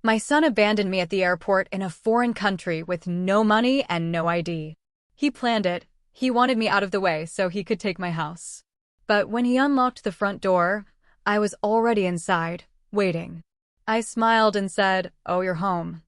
My son abandoned me at the airport in a foreign country with no money and no ID. He planned it. He wanted me out of the way so he could take my house. But when he unlocked the front door, I was already inside, waiting. I smiled and said, "Oh, you're home.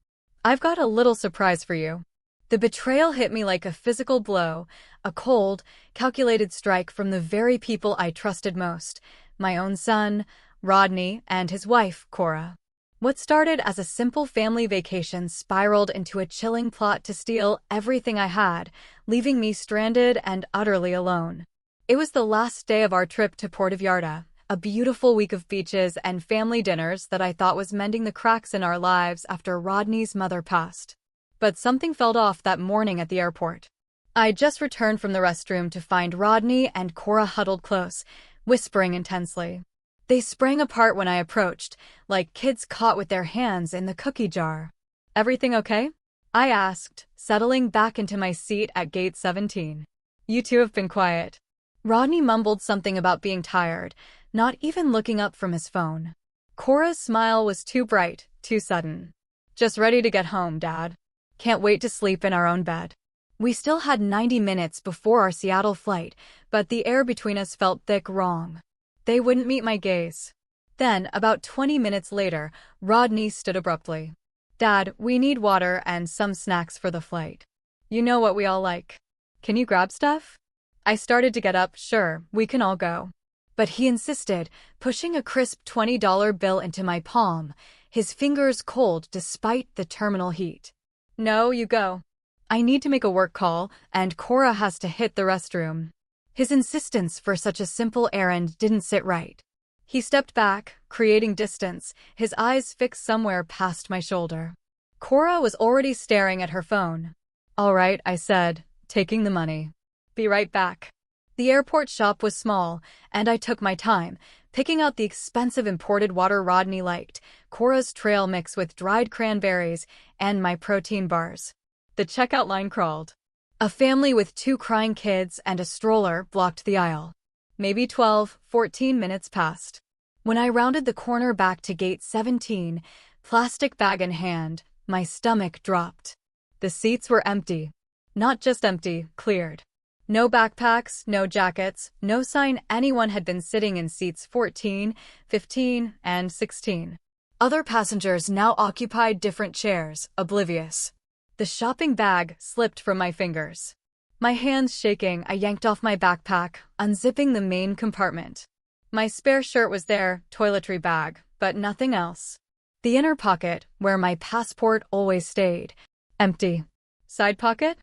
I've got a little surprise for you." The betrayal hit me like a physical blow, a cold, calculated strike from the very people I trusted most, my own son, Rodney, and his wife, Cora. What started as a simple family vacation spiraled into a chilling plot to steal everything I had, leaving me stranded and utterly alone. It was the last day of our trip to Puerto Vallarta, a beautiful week of beaches and family dinners that I thought was mending the cracks in our lives after Rodney's mother passed. But something felt off that morning at the airport. I just returned from the restroom to find Rodney and Cora huddled close, whispering intensely. They sprang apart when I approached, like kids caught with their hands in the cookie jar. "Everything okay?" I asked, settling back into my seat at gate 17. "You two have been quiet." Rodney mumbled something about being tired, not even looking up from his phone. Cora's smile was too bright, too sudden. "Just ready to get home, Dad. Can't wait to sleep in our own bed." We still had 90 minutes before our Seattle flight, but the air between us felt thick wrong. They wouldn't meet my gaze. Then, about 20 minutes later, Rodney stood abruptly. "Dad, we need water and some snacks for the flight. You know what we all like. Can you grab stuff?" I started to get up. "Sure, we can all go." But he insisted, pushing a crisp $20 bill into my palm, his fingers cold despite the terminal heat. "No, you go. I need to make a work call, and Cora has to hit the restroom." His insistence for such a simple errand didn't sit right. He stepped back, creating distance, his eyes fixed somewhere past my shoulder. Cora was already staring at her phone. "All right," I said, taking the money. "Be right back." The airport shop was small, and I took my time, picking out the expensive imported water Rodney liked, Cora's trail mix with dried cranberries, and my protein bars. The checkout line crawled. A family with 2 crying kids and a stroller blocked the aisle. Maybe 14 minutes passed. When I rounded the corner back to gate 17, plastic bag in hand, my stomach dropped. The seats were empty. Not just empty, cleared. No backpacks, no jackets, no sign anyone had been sitting in seats 14, 15, and 16. Other passengers now occupied different chairs, oblivious. The shopping bag slipped from my fingers. My hands shaking, I yanked off my backpack, unzipping the main compartment. My spare shirt was there, toiletry bag, but nothing else. The inner pocket, where my passport always stayed, empty. Side pocket?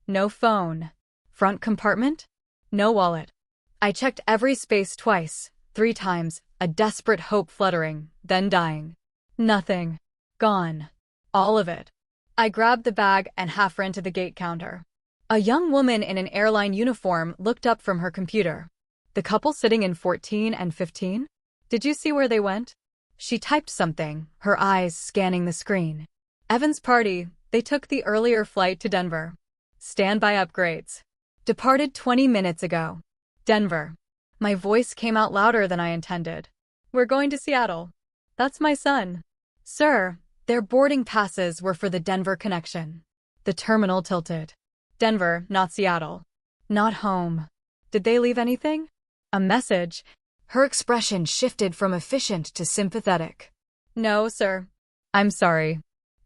No phone. Front compartment? No wallet. I checked every space twice, 3 times, a desperate hope fluttering, then dying. Nothing. Gone. All of it. I grabbed the bag and half ran to the gate counter. A young woman in an airline uniform looked up from her computer. "The couple sitting in 14 and 15? Did you see where they went?" She typed something, her eyes scanning the screen. "Evan's party. They took the earlier flight to Denver. Standby upgrades. Departed 20 minutes ago. Denver." My voice came out louder than I intended. "We're going to Seattle. That's my son." "Sir." Their boarding passes were for the Denver connection. The terminal tilted. "Denver, not Seattle. Not home. Did they leave anything? A message?" Her expression shifted from efficient to sympathetic. "No, sir. I'm sorry."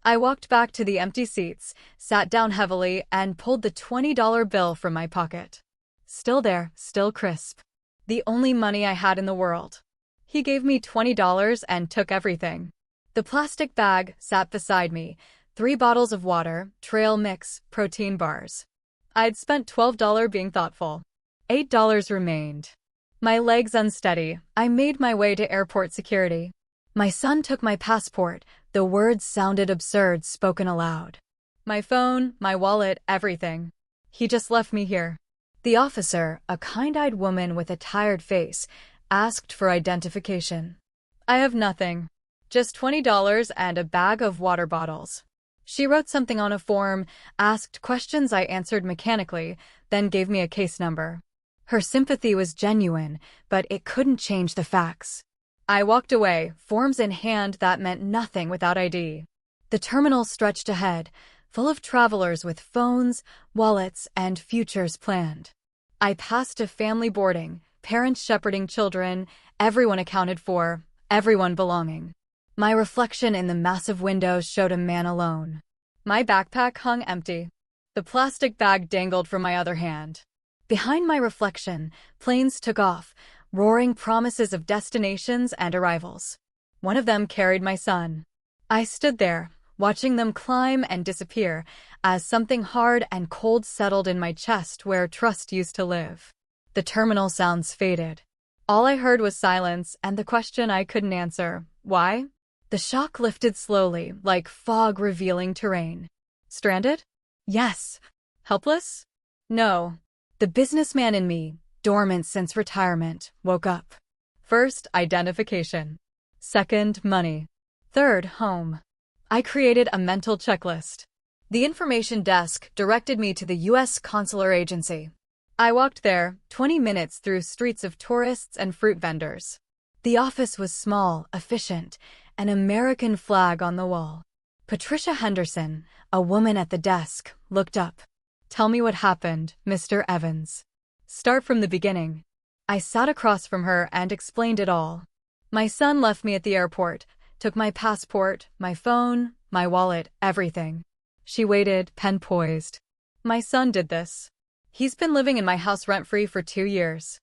I walked back to the empty seats, sat down heavily, and pulled the $20 bill from my pocket. Still there, still crisp. The only money I had in the world. He gave me $20 and took everything. The plastic bag sat beside me, 3 bottles of water, trail mix, protein bars. I'd spent $12 being thoughtful. $8 remained. My legs unsteady, I made my way to airport security. My son took my passport, the words sounded absurd spoken aloud. My phone, my wallet, everything. He just left me here. The officer, a kind-eyed woman with a tired face, asked for identification. "I have nothing. Just $20 and a bag of water bottles." She wrote something on a form, asked questions I answered mechanically, then gave me a case number. Her sympathy was genuine, but it couldn't change the facts. I walked away, forms in hand that meant nothing without ID. The terminal stretched ahead, full of travelers with phones, wallets, and futures planned. I passed a family boarding, parents shepherding children, everyone accounted for, everyone belonging. My reflection in the massive windows showed a man alone. My backpack hung empty. The plastic bag dangled from my other hand. Behind my reflection, planes took off, roaring promises of destinations and arrivals. One of them carried my son. I stood there, watching them climb and disappear, as something hard and cold settled in my chest where trust used to live. The terminal sounds faded. All I heard was silence and the question I couldn't answer: why? The shock lifted slowly, like fog revealing terrain. Stranded? Yes. Helpless? No. The businessman in me, dormant since retirement, woke up. First, identification. Second, money. Third, home. I created a mental checklist. The information desk directed me to the U.S. Consular Agency. I walked there, 20 minutes through streets of tourists and fruit vendors. The office was small, efficient, an American flag on the wall. Patricia Henderson, a woman at the desk, looked up. "Tell me what happened, Mr. Evans." "Start from the beginning." I sat across from her and explained it all. My son left me at the airport, took my passport, my phone, my wallet, everything. She waited, pen poised. "My son did this. He's been living in my house rent-free for 2 years.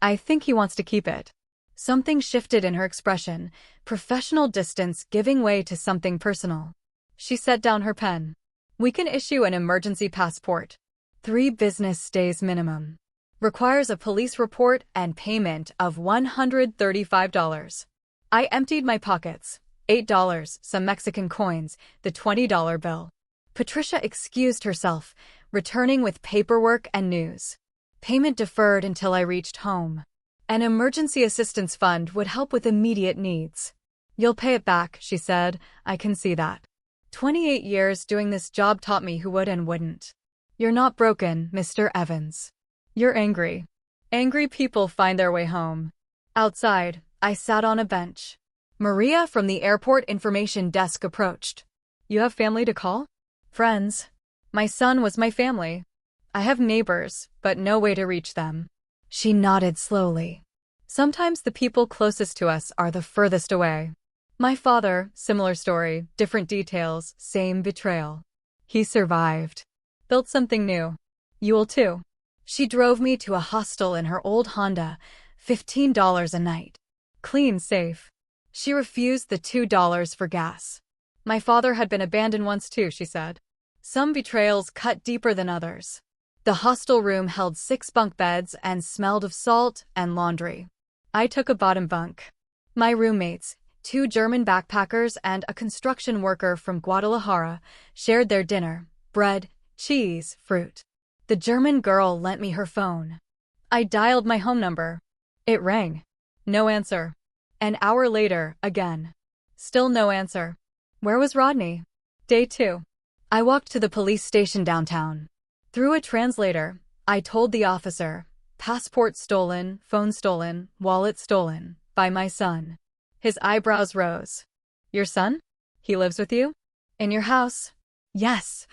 I think he wants to keep it." Something shifted in her expression, professional distance giving way to something personal. She set down her pen. "We can issue an emergency passport. 3 business days minimum. Requires a police report and payment of $135. I emptied my pockets. $8, some Mexican coins, the $20 bill. Patricia excused herself, returning with paperwork and news. Payment deferred until I reached home. An emergency assistance fund would help with immediate needs. "You'll pay it back," she said. "I can see that. 28 years doing this job taught me who would and wouldn't. You're not broken, Mr. Evans. You're angry. Angry people find their way home." Outside, I sat on a bench. Maria from the airport information desk approached. "You have family to call?" "Friends. My son was my family. I have neighbors, but no way to reach them." She nodded slowly. "Sometimes the people closest to us are the furthest away. My father, similar story, different details, same betrayal. He survived. Built something new. You will too." She drove me to a hostel in her old Honda, $15 a night. Clean, safe. She refused the $2 for gas. "My father had been abandoned once too," she said. Some betrayals cut deeper than others. The hostel room held 6 bunk beds and smelled of salt and laundry. I took a bottom bunk. My roommates, 2 German backpackers and a construction worker from Guadalajara, shared their dinner: bread, cheese, fruit. The German girl lent me her phone. I dialed my home number. It rang. No answer. An hour later, again. Still no answer. Where was Rodney? Day 2. I walked to the police station downtown. Through a translator, I told the officer, passport stolen, phone stolen, wallet stolen, by my son. His eyebrows rose. "Your son? He lives with you? In your house?" "Yes."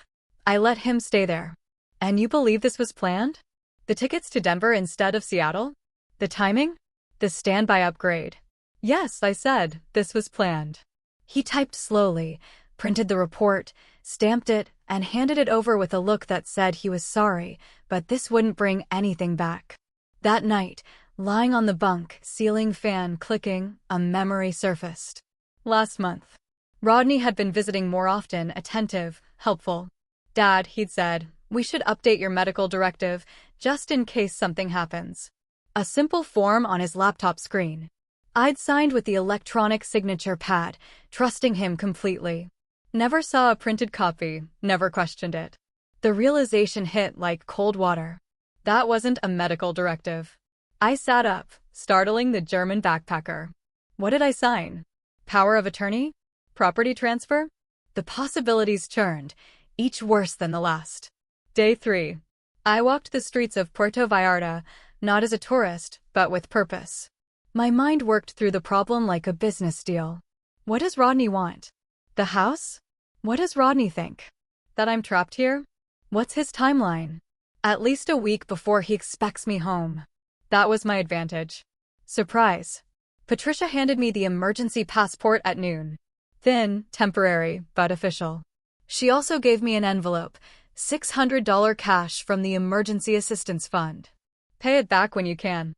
I let him stay there. "And you believe this was planned? The tickets to Denver instead of Seattle? The timing? The standby upgrade?" "Yes," I said, "this was planned." He typed slowly, printed the report, stamped it, and handed it over with a look that said he was sorry, but this wouldn't bring anything back. That night, lying on the bunk, ceiling fan clicking, a memory surfaced. Last month. Rodney had been visiting more often, attentive, helpful. "Dad," he'd said, "we should update your medical directive, just in case something happens." A simple form on his laptop screen. I'd signed with the electronic signature pad, trusting him completely. Never saw a printed copy, never questioned it. The realization hit like cold water. That wasn't a medical directive. I sat up, startling the German backpacker. What did I sign? Power of attorney? Property transfer? The possibilities churned, each worse than the last. Day 3. I walked the streets of Puerto Vallarta, not as a tourist, but with purpose. My mind worked through the problem like a business deal. What does Rodney want? The house? What does Rodney think? That I'm trapped here? What's his timeline? At least a week before he expects me home. That was my advantage. Surprise. Patricia handed me the emergency passport at noon. Thin, temporary, but official. She also gave me an envelope, $600 cash from the Emergency Assistance Fund. Pay it back when you can.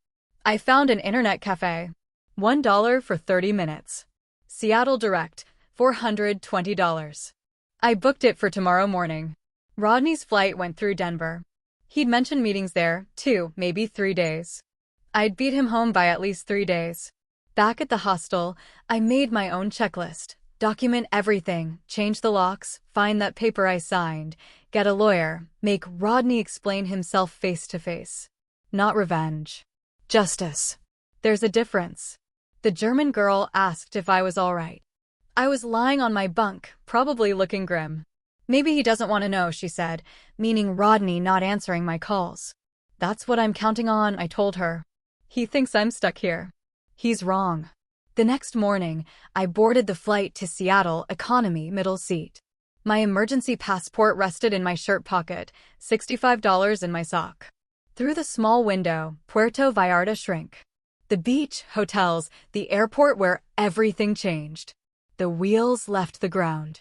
I found an internet cafe. $1 for 30 minutes. Seattle Direct, $420. I booked it for tomorrow morning. Rodney's flight went through Denver. He'd mentioned meetings there, 2, maybe 3 days. I'd beat him home by at least 3 days. Back at the hostel, I made my own checklist. Document everything, change the locks, find that paper I signed, get a lawyer, make Rodney explain himself face to face. Not revenge. Justice. There's a difference. The German girl asked if I was all right. I was lying on my bunk, probably looking grim. Maybe he doesn't want to know, she said, meaning Rodney not answering my calls. That's what I'm counting on, I told her. He thinks I'm stuck here. He's wrong. The next morning, I boarded the flight to Seattle, economy, middle seat. My emergency passport rested in my shirt pocket, $65 in my sock. Through the small window, Puerto Vallarta shrank. The beach, hotels, the airport where everything changed. The wheels left the ground.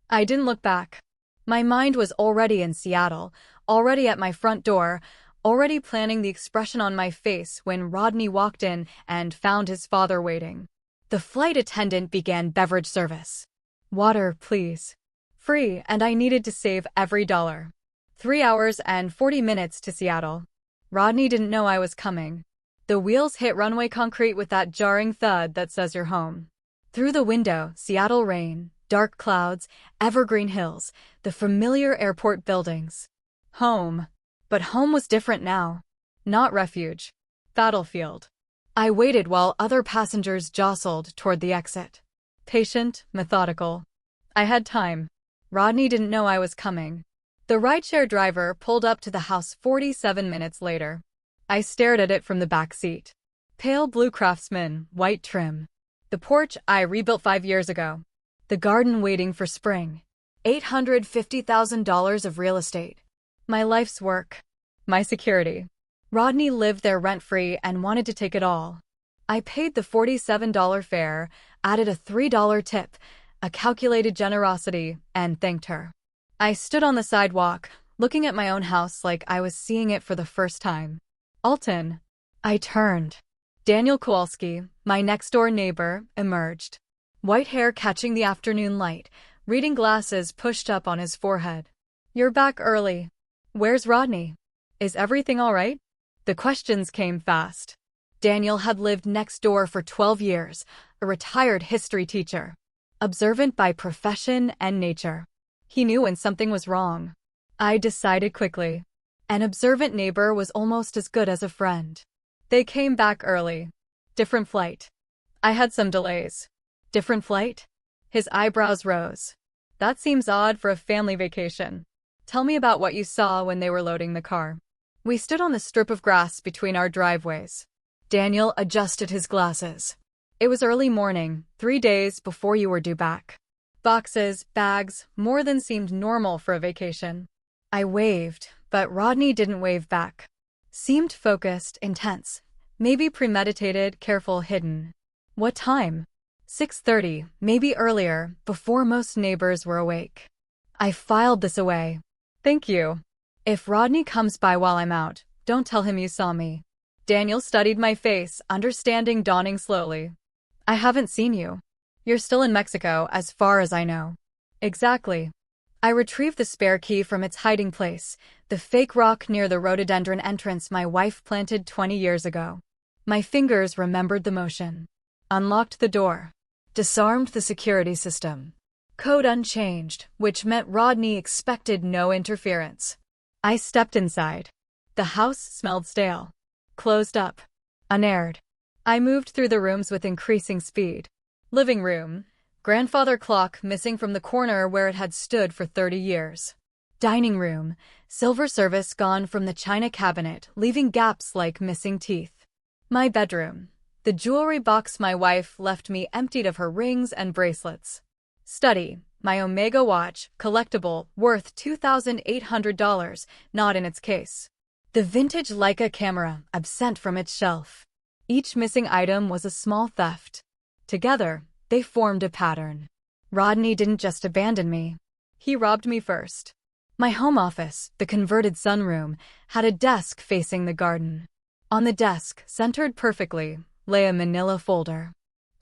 I didn't look back. My mind was already in Seattle, already at my front door, already planning the expression on my face when Rodney walked in and found his father waiting. The flight attendant began beverage service. Water, please. Free, and I needed to save every dollar. 3 hours and 40 minutes to Seattle. Rodney didn't know I was coming. The wheels hit runway concrete with that jarring thud that says you're home. Through the window, Seattle rain, dark clouds, evergreen hills, the familiar airport buildings. Home. But home was different now. Not refuge. Battlefield. I waited while other passengers jostled toward the exit. Patient, methodical. I had time. Rodney didn't know I was coming. The rideshare driver pulled up to the house 47 minutes later. I stared at it from the back seat. Pale blue Craftsman, white trim. The porch I rebuilt 5 years ago. The garden waiting for spring. $850,000 of real estate. My life's work. My security. Rodney lived there rent-free and wanted to take it all. I paid the $47 fare, added a $3 tip, a calculated generosity, and thanked her. I stood on the sidewalk, looking at my own house like I was seeing it for the first time. Alton. I turned. Daniel Kowalski, my next-door neighbor, emerged. White hair catching the afternoon light, reading glasses pushed up on his forehead. You're back early. Where's Rodney? Is everything all right? The questions came fast. Daniel had lived next door for 12 years, a retired history teacher. Observant by profession and nature. He knew when something was wrong. I decided quickly. An observant neighbor was almost as good as a friend. They came back early. Different flight. I had some delays. Different flight? His eyebrows rose. That seems odd for a family vacation. Tell me about what you saw when they were loading the car. We stood on the strip of grass between our driveways. Daniel adjusted his glasses. It was early morning, 3 days before you were due back. Boxes, bags, more than seemed normal for a vacation. I waved, but Rodney didn't wave back. Seemed focused, intense. Maybe premeditated, careful, hidden. What time? 6:30, maybe earlier, before most neighbors were awake. I filed this away. Thank you. If Rodney comes by while I'm out, don't tell him you saw me. Daniel studied my face, understanding dawning slowly. I haven't seen you. You're still in Mexico, as far as I know. Exactly. I retrieved the spare key from its hiding place, the fake rock near the rhododendron entrance my wife planted 20 years ago. My fingers remembered the motion. Unlocked the door. Disarmed the security system. Code unchanged, which meant Rodney expected no interference. I stepped inside. The house smelled stale. Closed up. Unaired. I moved through the rooms with increasing speed. Living room. Grandfather clock missing from the corner where it had stood for 30 years. Dining room. Silver service gone from the china cabinet, leaving gaps like missing teeth. My bedroom. The jewelry box my wife left me emptied of her rings and bracelets. Study. My Omega watch, collectible, worth $2,800, not in its case. The vintage Leica camera, absent from its shelf. Each missing item was a small theft. Together, they formed a pattern. Rodney didn't just abandon me. He robbed me first. My home office, the converted sunroom, had a desk facing the garden. On the desk, centered perfectly, lay a manila folder.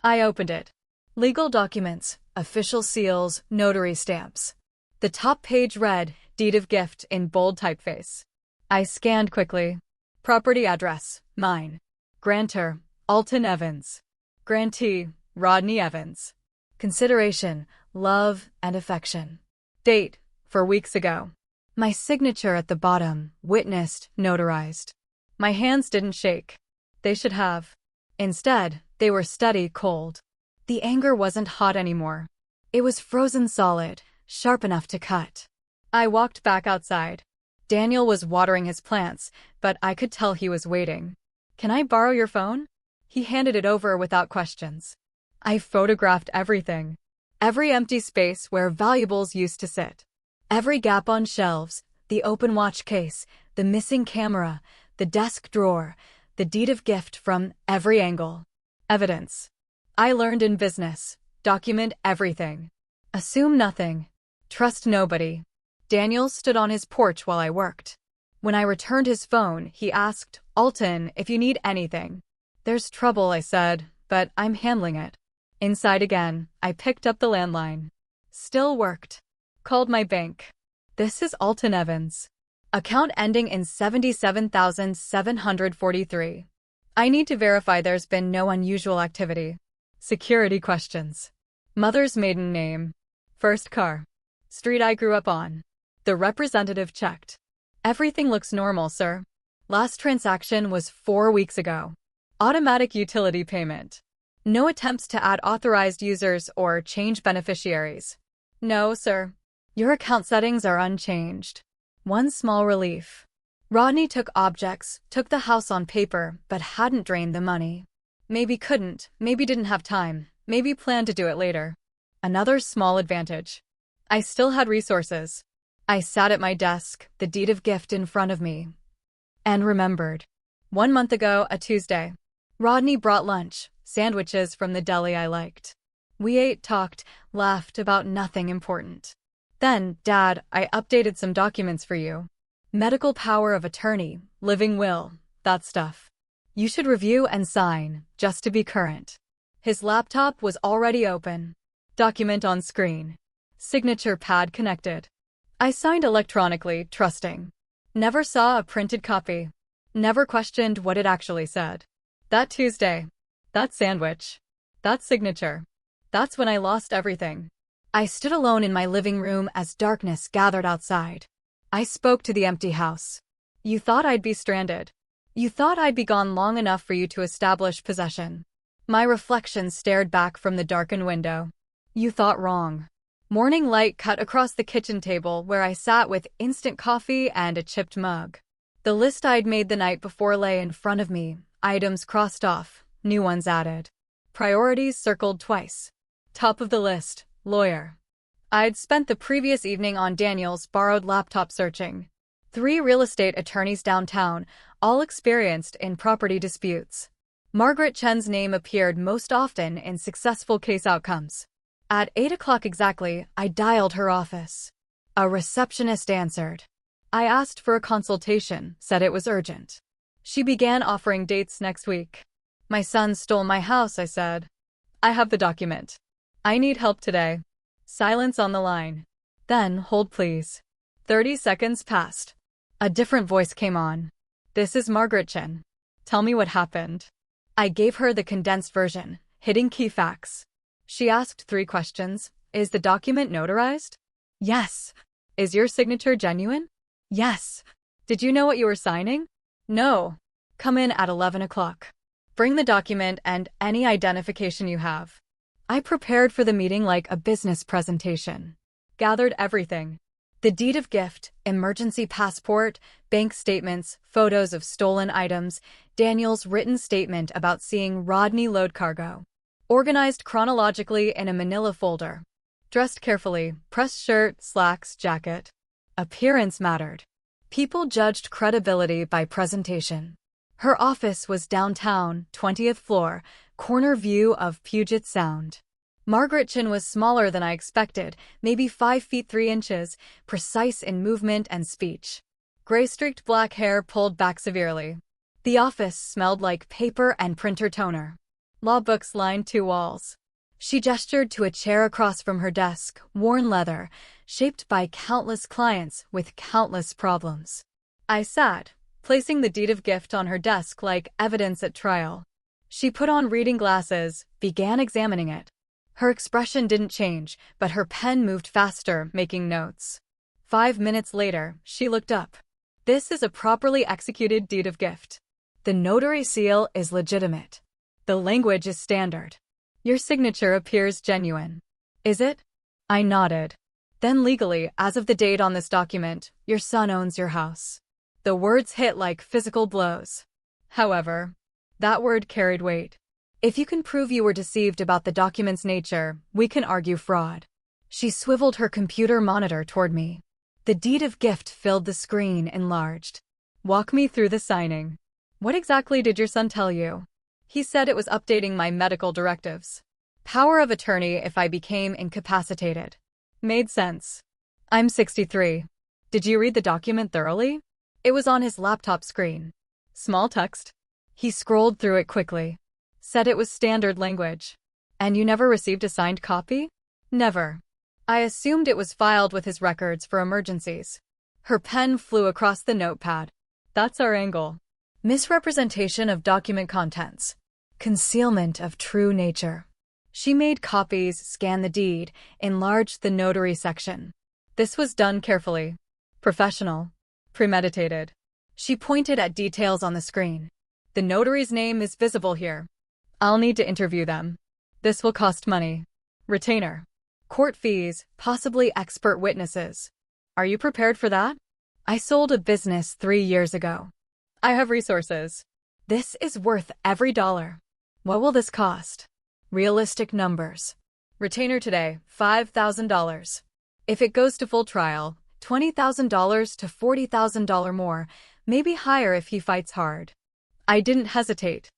I opened it. Legal documents, official seals, notary stamps. The top page read, Deed of Gift in bold typeface. I scanned quickly. Property address, mine. Grantor, Alton Evans. Grantee, Rodney Evans. Consideration, love and affection. Date, 4 weeks ago. My signature at the bottom, witnessed, notarized. My hands didn't shake. They should have. Instead, they were steady, cold. The anger wasn't hot anymore. It was frozen solid, sharp enough to cut. I walked back outside. Daniel was watering his plants, but I could tell he was waiting. Can I borrow your phone? He handed it over without questions. I photographed everything. Every empty space where valuables used to sit. Every gap on shelves, the open watch case, the missing camera, the desk drawer, the deed of gift from every angle. Evidence. I learned in business. Document everything. Assume nothing. Trust nobody. Daniel stood on his porch while I worked. When I returned his phone, he asked, Alton, if you need anything. There's trouble, I said, but I'm handling it. Inside again, I picked up the landline. Still worked. Called my bank. This is Alton Evans. Account ending in 77,743. I need to verify there's been no unusual activity. Security questions. Mother's maiden name. First car. Street I grew up on. The representative checked. Everything looks normal, sir. Last transaction was 4 weeks ago. Automatic utility payment. No attempts to add authorized users or change beneficiaries. No, sir. Your account settings are unchanged. One small relief. Rodney took objects, took the house on paper, but hadn't drained the money. Maybe couldn't, maybe didn't have time, maybe planned to do it later. Another small advantage. I still had resources. I sat at my desk, the deed of gift in front of me. And remembered. 1 month ago, a Tuesday. Rodney brought lunch, sandwiches from the deli I liked. We ate, talked, laughed about nothing important. Then, Dad, I updated some documents for you. Medical power of attorney, living will, that stuff. You should review and sign, just to be current. His laptop was already open. Document on screen. Signature pad connected. I signed electronically, trusting. Never saw a printed copy. Never questioned what it actually said. That Tuesday. That sandwich. That signature. That's when I lost everything. I stood alone in my living room as darkness gathered outside. I spoke to the empty house. You thought I'd be stranded. You thought I'd be gone long enough for you to establish possession. My reflection stared back from the darkened window. You thought wrong. Morning light cut across the kitchen table where I sat with instant coffee and a chipped mug. The list I'd made the night before lay in front of me, items crossed off, new ones added. Priorities circled twice. Top of the list, lawyer. I'd spent the previous evening on Daniel's borrowed laptop searching. 3 real estate attorneys downtown, all experienced in property disputes. Margaret Chen's name appeared most often in successful case outcomes. At 8 o'clock exactly, I dialed her office. A receptionist answered. I asked for a consultation, said it was urgent. She began offering dates next week. My son stole my house, I said. I have the document. I need help today. Silence on the line. Then, hold please. 30 seconds passed. A different voice came on. This is Margaret Chen. Tell me what happened. I gave her the condensed version, hitting key facts. She asked 3 questions. Is the document notarized? Yes. Is your signature genuine? Yes. Did you know what you were signing? No. Come in at 11 o'clock. Bring the document and any identification you have. I prepared for the meeting like a business presentation. Gathered everything. The deed of gift, emergency passport, bank statements, photos of stolen items, Daniel's written statement about seeing Rodney load cargo. Organized chronologically in a manila folder. Dressed carefully, pressed shirt, slacks, jacket. Appearance mattered. People judged credibility by presentation. Her office was downtown, 20th floor, corner view of Puget Sound. Margaret Chin was smaller than I expected, maybe 5 feet 3 inches, precise in movement and speech. Gray-streaked black hair pulled back severely. The office smelled like paper and printer toner. Law books lined 2 walls. She gestured to a chair across from her desk, worn leather, shaped by countless clients with countless problems. I sat, placing the deed of gift on her desk like evidence at trial. She put on reading glasses, began examining it. Her expression didn't change, but her pen moved faster, making notes. 5 minutes later, she looked up. This is a properly executed deed of gift. The notary seal is legitimate. The language is standard. Your signature appears genuine. Is it? I nodded. Then legally, as of the date on this document, your son owns your house. The words hit like physical blows. However, that word carried weight. If you can prove you were deceived about the document's nature, we can argue fraud. She swiveled her computer monitor toward me. The deed of gift filled the screen, enlarged. Walk me through the signing. What exactly did your son tell you? He said it was updating my medical directives. Power of attorney if I became incapacitated. Made sense. I'm 63. Did you read the document thoroughly? It was on his laptop screen. Small text. He scrolled through it quickly. Said it was standard language. And you never received a signed copy? Never. I assumed it was filed with his records for emergencies. Her pen flew across the notepad. That's our angle. Misrepresentation of document contents. Concealment of true nature. She made copies, scanned the deed, enlarged the notary section. This was done carefully. Professional. Premeditated. She pointed at details on the screen. The notary's name is visible here. I'll need to interview them. This will cost money. Retainer. Court fees, possibly expert witnesses. Are you prepared for that? I sold a business 3 years ago. I have resources. This is worth every dollar. What will this cost? Realistic numbers. Retainer today, $5,000. If it goes to full trial, $20,000 to $40,000 more, maybe higher if he fights hard. I didn't hesitate.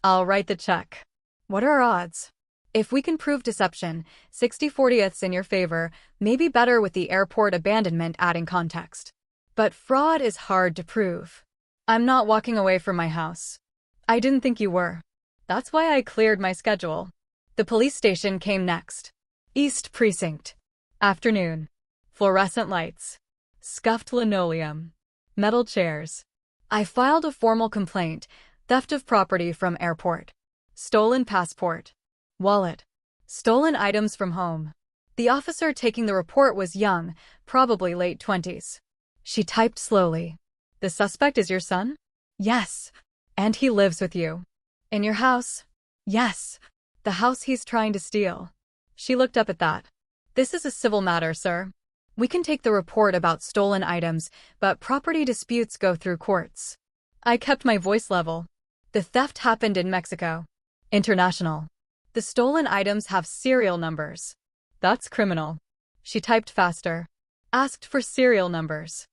I'll write the check. What are our odds? If we can prove deception, 60/40ths in your favor, maybe better with the airport abandonment adding context. But fraud is hard to prove. I'm not walking away from my house. I didn't think you were. That's why I cleared my schedule. The police station came next. East Precinct. Afternoon. Fluorescent lights. Scuffed linoleum. Metal chairs. I filed a formal complaint, theft of property from airport. Stolen passport. Wallet. Stolen items from home. The officer taking the report was young, probably late 20s. She typed slowly. The suspect is your son? Yes. And he lives with you. In your house? Yes. The house he's trying to steal. She looked up at that. This is a civil matter, sir. We can take the report about stolen items, but property disputes go through courts. I kept my voice level. The theft happened in Mexico. International. The stolen items have serial numbers. That's criminal. She typed faster. Asked for serial numbers.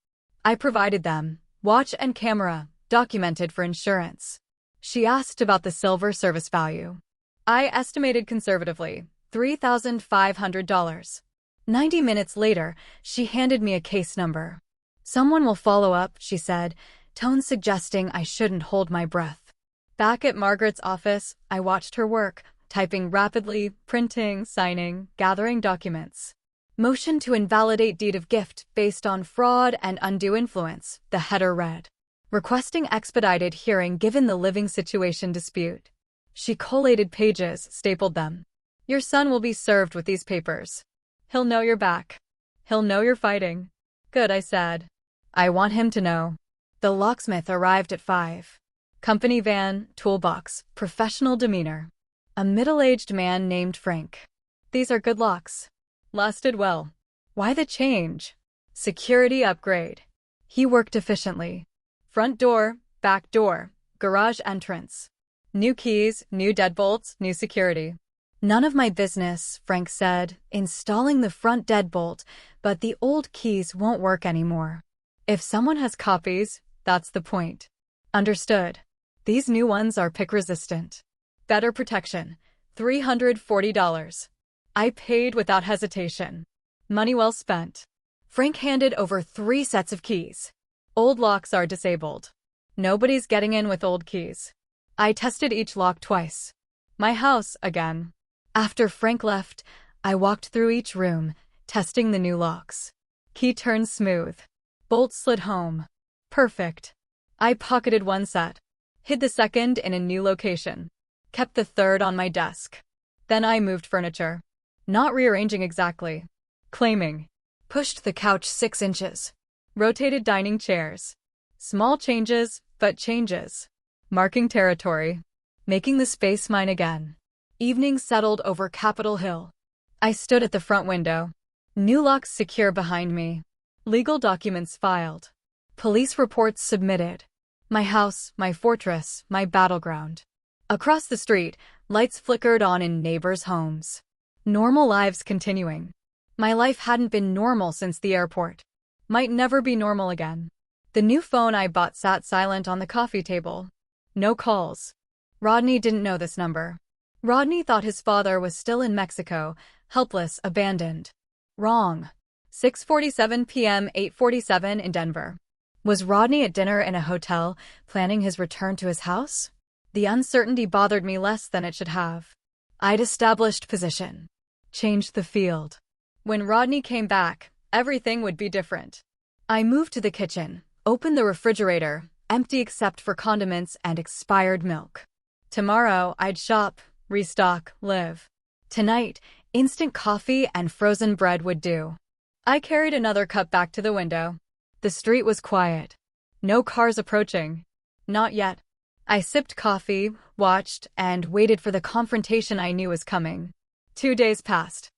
I provided them. Watch and camera, documented for insurance. She asked about the silver service value. I estimated conservatively, $3,500. 90 minutes later, she handed me a case number. Someone will follow up, she said, tone suggesting I shouldn't hold my breath. Back at Margaret's office, I watched her work, typing rapidly, printing, signing, gathering documents. Motion to invalidate deed of gift based on fraud and undue influence, the header read. Requesting expedited hearing given the living situation dispute. She collated pages, stapled them. Your son will be served with these papers. He'll know you're back. He'll know you're fighting. Good, I said. I want him to know. The locksmith arrived at 5. Company van, toolbox, professional demeanor. A middle-aged man named Frank. These are good locks. Lasted well. Why the change? Security upgrade. He worked efficiently. Front door, back door, garage entrance. New keys, new deadbolts, new security. None of my business, Frank said, installing the front deadbolt, but the old keys won't work anymore. If someone has copies, that's the point. Understood. These new ones are pick-resistant. Better protection. $340. I paid without hesitation. Money well spent. Frank handed over 3 sets of keys. Old locks are disabled. Nobody's getting in with old keys. I tested each lock twice. My house, again. After Frank left, I walked through each room, testing the new locks. Key turned smooth. Bolt slid home. Perfect. I pocketed 1 set. Hid the second in a new location. Kept the third on my desk. Then I moved furniture. Not rearranging exactly. Claiming. Pushed the couch 6 inches. Rotated dining chairs. Small changes, but changes. Marking territory. Making the space mine again. Evening settled over Capitol Hill. I stood at the front window. New locks secure behind me. Legal documents filed. Police reports submitted. My house, my fortress, my battleground. Across the street, lights flickered on in neighbors' homes. Normal lives continuing. My life hadn't been normal since the airport. Might never be normal again. The new phone I bought sat silent on the coffee table. No calls. Rodney didn't know this number. Rodney thought his father was still in Mexico, helpless, abandoned. Wrong. 6:47 p.m., 8:47 in Denver. Was Rodney at dinner in a hotel, planning his return to his house? The uncertainty bothered me less than it should have. I'd established position. Changed the field. When Rodney came back, everything would be different. I moved to the kitchen, opened the refrigerator, empty except for condiments and expired milk. Tomorrow, I'd shop, restock, live. Tonight, instant coffee and frozen bread would do. I carried another cup back to the window. The street was quiet. No cars approaching. Not yet. I sipped coffee, watched, and waited for the confrontation I knew was coming. 2 days passed.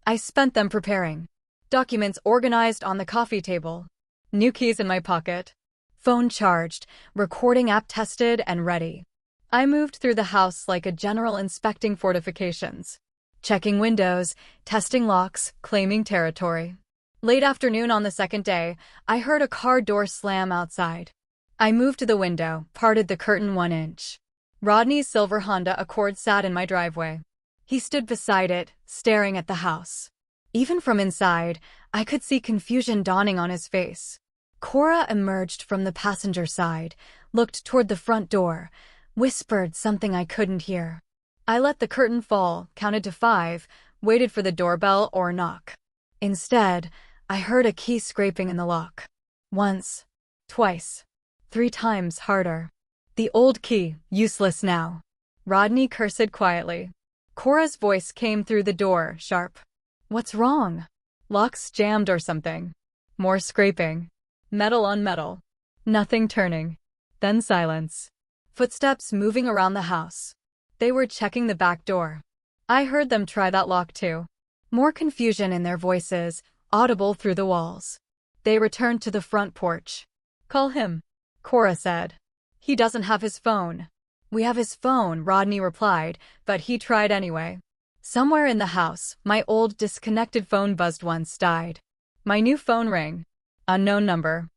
I spent them preparing. Documents organized on the coffee table. New keys in my pocket. Phone charged, recording app tested and ready. I moved through the house like a general inspecting fortifications. Checking windows, testing locks, claiming territory. Late afternoon on the second day, I heard a car door slam outside. I moved to the window, parted the curtain 1 inch. Rodney's silver Honda Accord sat in my driveway. He stood beside it, staring at the house. Even from inside, I could see confusion dawning on his face. Cora emerged from the passenger side, looked toward the front door, whispered something I couldn't hear. I let the curtain fall, counted to 5, waited for the doorbell or knock. Instead, I heard a key scraping in the lock. Once, twice, 3 times harder. The old key, useless now. Rodney cursed quietly. Cora's voice came through the door, sharp. What's wrong? Locks jammed or something. More scraping. Metal on metal. Nothing turning. Then silence. Footsteps moving around the house. They were checking the back door. I heard them try that lock too. More confusion in their voices, audible through the walls. They returned to the front porch. Call him, Cora said. He doesn't have his phone. We have his phone, Rodney replied, but he tried anyway. Somewhere in the house, my old disconnected phone buzzed once, died. My new phone rang. Unknown number.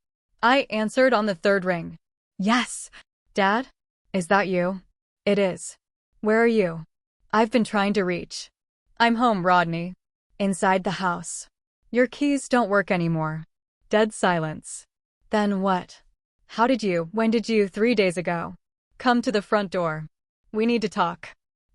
I answered on the 3rd ring. Yes. Dad? Is that you? It is. Where are you? I've been trying to reach. I'm home, Rodney. Inside the house. Your keys don't work anymore. Dead silence. Then what? When did you, 3 days ago? Come to the front door. We need to talk.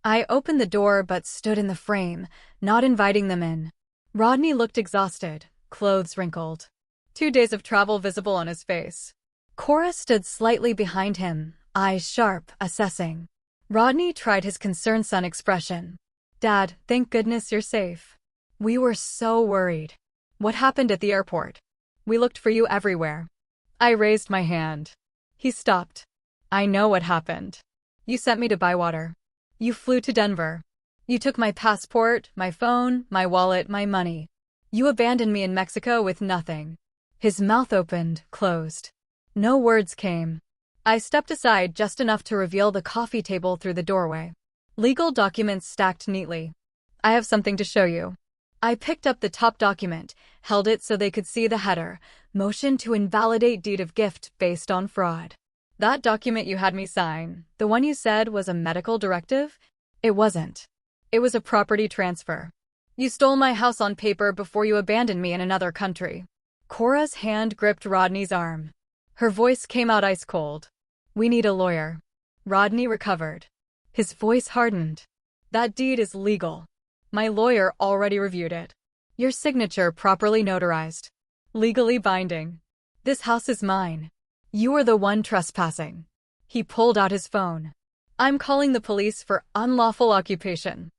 I opened the door but stood in the frame, not inviting them in. Rodney looked exhausted, clothes wrinkled. 2 days of travel visible on his face. Cora stood slightly behind him, eyes sharp, assessing. Rodney tried his concerned son expression. Dad, thank goodness you're safe. We were so worried. What happened at the airport? We looked for you everywhere. I raised my hand. He stopped. I know what happened. You sent me to Bywater. You flew to Denver. You took my passport, my phone, my wallet, my money. You abandoned me in Mexico with nothing. His mouth opened, closed. No words came. I stepped aside just enough to reveal the coffee table through the doorway. Legal documents stacked neatly. I have something to show you. I picked up the top document, held it so they could see the header, motion to invalidate deed of gift based on fraud. That document you had me sign, the one you said was a medical directive? It wasn't. It was a property transfer. You stole my house on paper before you abandoned me in another country. Cora's hand gripped Rodney's arm. Her voice came out ice cold. We need a lawyer. Rodney recovered. His voice hardened. That deed is legal. My lawyer already reviewed it. Your signature properly notarized. Legally binding. This house is mine. You are the one trespassing. He pulled out his phone. I'm calling the police for unlawful occupation.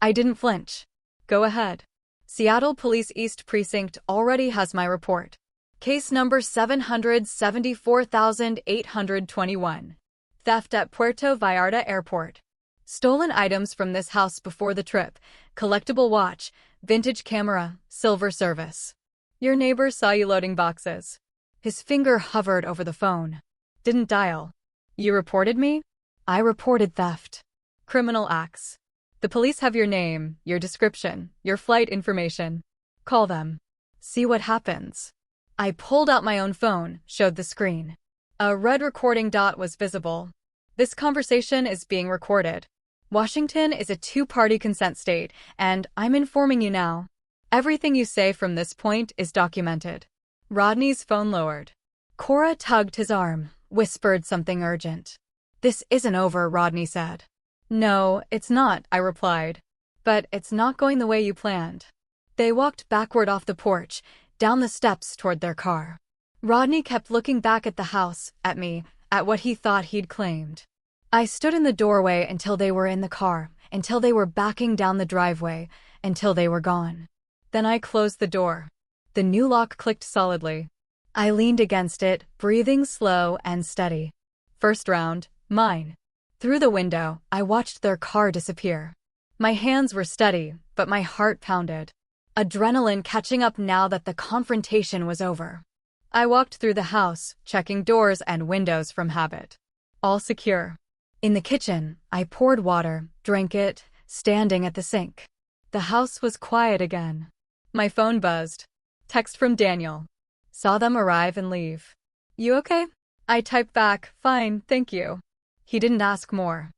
I didn't flinch. Go ahead. Seattle Police East Precinct already has my report. Case number 774,821. Theft at Puerto Vallarta Airport. Stolen items from this house before the trip. Collectible watch, vintage camera, silver service. Your neighbor saw you loading boxes. His finger hovered over the phone. Didn't dial. You reported me? I reported theft. Criminal acts. The police have your name, your description, your flight information. Call them. See what happens. I pulled out my own phone, showed the screen. A red recording dot was visible. This conversation is being recorded. Washington is a two-party consent state, and I'm informing you now. Everything you say from this point is documented. Rodney's phone lowered. Cora tugged his arm, whispered something urgent. This isn't over, Rodney said. No, it's not, I replied. But it's not going the way you planned. They walked backward off the porch, down the steps toward their car. Rodney kept looking back at the house, at me, at what he thought he'd claimed. I stood in the doorway until they were in the car, until they were backing down the driveway, until they were gone. Then I closed the door. The new lock clicked solidly. I leaned against it, breathing slow and steady. First round, mine. Through the window, I watched their car disappear. My hands were steady, but my heart pounded. Adrenaline catching up now that the confrontation was over. I walked through the house, checking doors and windows from habit. All secure. In the kitchen, I poured water, drank it, standing at the sink. The house was quiet again. My phone buzzed. Text from Daniel. Saw them arrive and leave. You okay? I typed back, fine, thank you. He didn't ask more.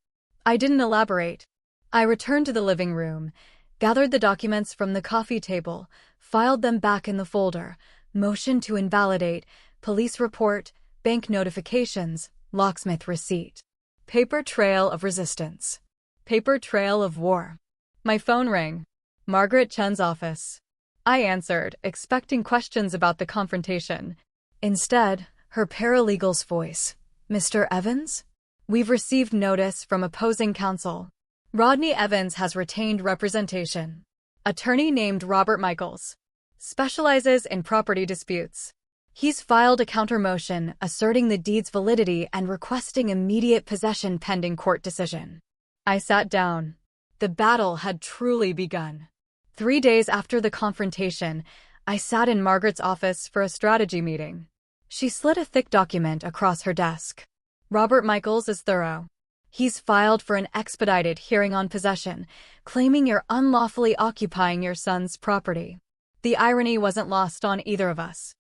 I didn't elaborate. I returned to the living room, gathered the documents from the coffee table, filed them back in the folder, motion to invalidate, police report, bank notifications, locksmith receipt. Paper trail of resistance. Paper trail of war. My phone rang. Margaret Chen's office. I answered, expecting questions about the confrontation. Instead, her paralegal's voice. Mr. Evans? We've received notice from opposing counsel. Rodney Evans has retained representation. Attorney named Robert Michaels. Specializes in property disputes. He's filed a counter-motion asserting the deed's validity and requesting immediate possession pending court decision. I sat down. The battle had truly begun. 3 days after the confrontation, I sat in Margaret's office for a strategy meeting. She slid a thick document across her desk. Robert Michaels is thorough. He's filed for an expedited hearing on possession, claiming you're unlawfully occupying your son's property. The irony wasn't lost on either of us.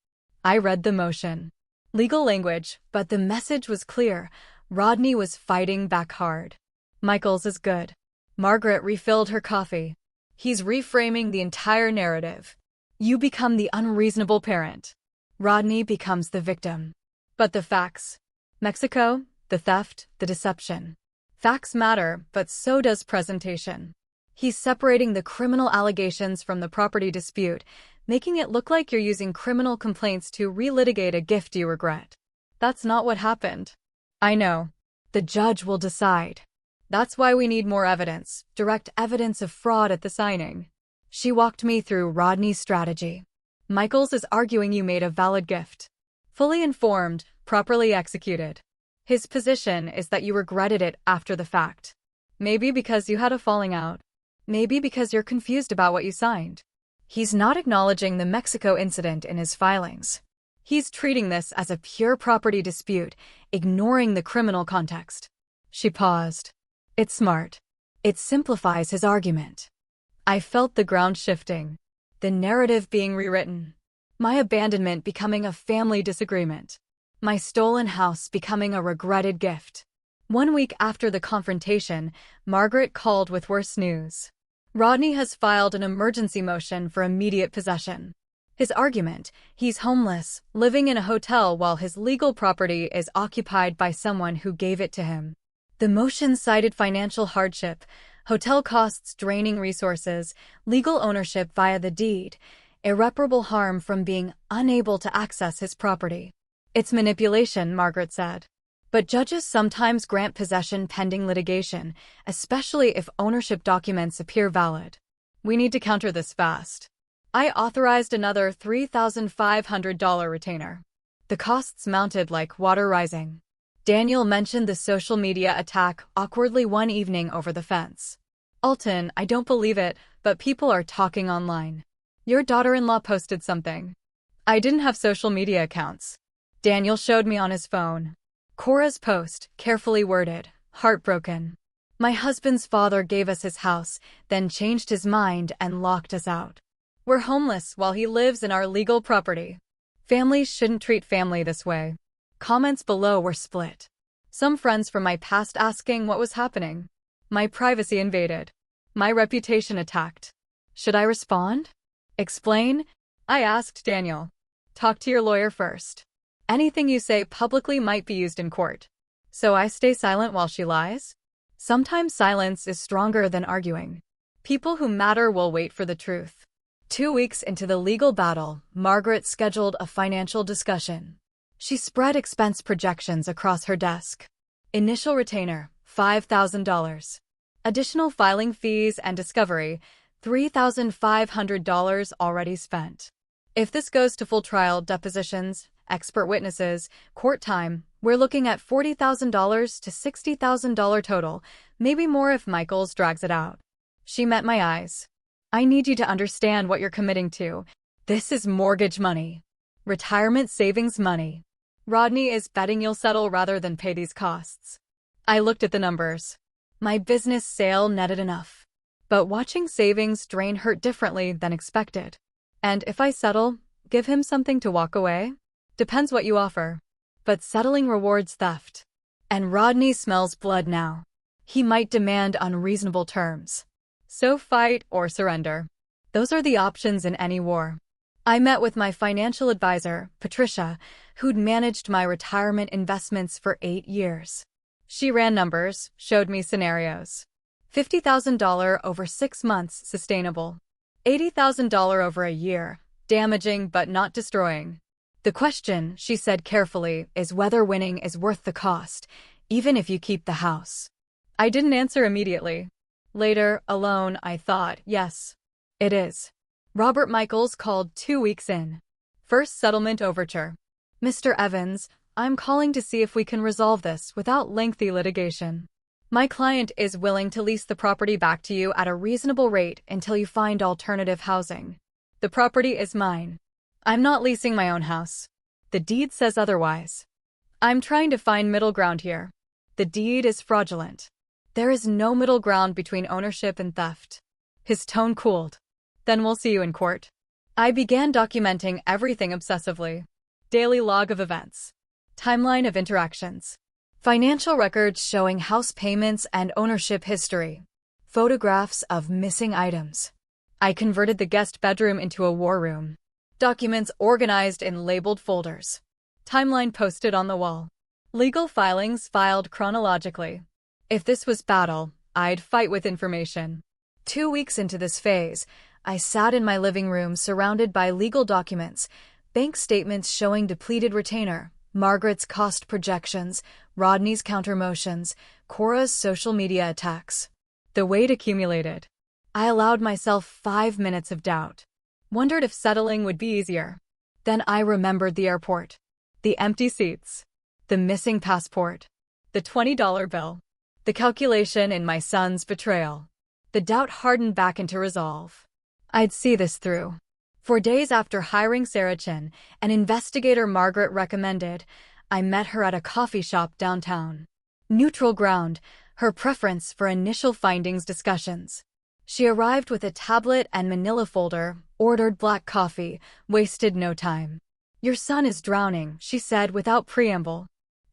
I read the motion. Legal language, but the message was clear. Rodney was fighting back hard. Michaels is good. Margaret refilled her coffee. He's reframing the entire narrative. You become the unreasonable parent. Rodney becomes the victim. But the facts. Mexico, the theft, the deception. Facts matter, but so does presentation. He's separating the criminal allegations from the property dispute, making it look like you're using criminal complaints to relitigate a gift you regret. That's not what happened. I know. The judge will decide. That's why we need more evidence, direct evidence of fraud at the signing. She walked me through Rodney's strategy. Michaels is arguing you made a valid gift. Fully informed, properly executed. His position is that you regretted it after the fact. Maybe because you had a falling out. Maybe because you're confused about what you signed. He's not acknowledging the Mexico incident in his filings. He's treating this as a pure property dispute, ignoring the criminal context. She paused. It's smart. It simplifies his argument. I felt the ground shifting, the narrative being rewritten. My abandonment becoming a family disagreement. My stolen house becoming a regretted gift. 1 week after the confrontation, Margaret called with worse news. Rodney has filed an emergency motion for immediate possession. His argument: he's homeless, living in a hotel while his legal property is occupied by someone who gave it to him. The motion cited financial hardship, hotel costs draining resources, legal ownership via the deed, irreparable harm from being unable to access his property. It's manipulation, Margaret said. But judges sometimes grant possession pending litigation, especially if ownership documents appear valid. We need to counter this fast. I authorized another $3,500 retainer. The costs mounted like water rising. Daniel mentioned the social media attack awkwardly one evening over the fence. Alton, I don't believe it, but people are talking online. Your daughter-in-law posted something. I didn't have social media accounts. Daniel showed me on his phone. Cora's post, carefully worded, heartbroken. My husband's father gave us his house, then changed his mind and locked us out. We're homeless while he lives in our legal property. Families shouldn't treat family this way. Comments below were split. Some friends from my past asking what was happening. My privacy invaded. My reputation attacked. Should I respond? Explain? I asked Daniel. Talk to your lawyer first. Anything you say publicly might be used in court. So I stay silent while she lies? Sometimes silence is stronger than arguing. People who matter will wait for the truth. 2 weeks into the legal battle, Margaret scheduled a financial discussion. She spread expense projections across her desk. Initial retainer, $5,000. Additional filing fees and discovery, $3,500 already spent. If this goes to full trial, depositions, expert witnesses, court time, we're looking at $40,000 to $60,000 total, maybe more if Michaels drags it out. She met my eyes. I need you to understand what you're committing to. This is mortgage money. Retirement savings money. Rodney is betting you'll settle rather than pay these costs. I looked at the numbers. My business sale netted enough. But watching savings drain hurt differently than expected. And if I settle, give him something to walk away? Depends what you offer. But settling rewards theft. And Rodney smells blood now. He might demand unreasonable terms. So fight or surrender. Those are the options in any war. I met with my financial advisor, Patricia, who'd managed my retirement investments for 8 years. She ran numbers, showed me scenarios. $50,000 over 6 months, sustainable. $80,000 over a year, damaging but not destroying. The question, she said carefully, is whether winning is worth the cost, even if you keep the house. I didn't answer immediately. Later, alone, I thought, yes, it is. Robert Michaels called 2 weeks in. First settlement overture. Mr. Evans, I'm calling to see if we can resolve this without lengthy litigation. My client is willing to lease the property back to you at a reasonable rate until you find alternative housing. The property is mine. I'm not leasing my own house. The deed says otherwise. I'm trying to find middle ground here. The deed is fraudulent. There is no middle ground between ownership and theft. His tone cooled. Then we'll see you in court. I began documenting everything obsessively. Daily log of events. Timeline of interactions. Financial records showing house payments and ownership history. Photographs of missing items. I converted the guest bedroom into a war room. Documents organized in labeled folders. Timeline posted on the wall. Legal filings filed chronologically. If this was battle, I'd fight with information. 2 weeks into this phase, I sat in my living room surrounded by legal documents, bank statements showing depleted retainer, Margaret's cost projections, Rodney's counter motions, Cora's social media attacks. The weight accumulated. I allowed myself 5 minutes of doubt. Wondered if settling would be easier. Then I remembered the airport. The empty seats. The missing passport. The $20 bill. The calculation in my son's betrayal. The doubt hardened back into resolve. I'd see this through. For days after hiring Sarah Chin, an investigator Margaret recommended, I met her at a coffee shop downtown. Neutral ground, her preference for initial findings discussions. She arrived with a tablet and manila folder, ordered black coffee, wasted no time. "Your son is drowning," she said without preamble.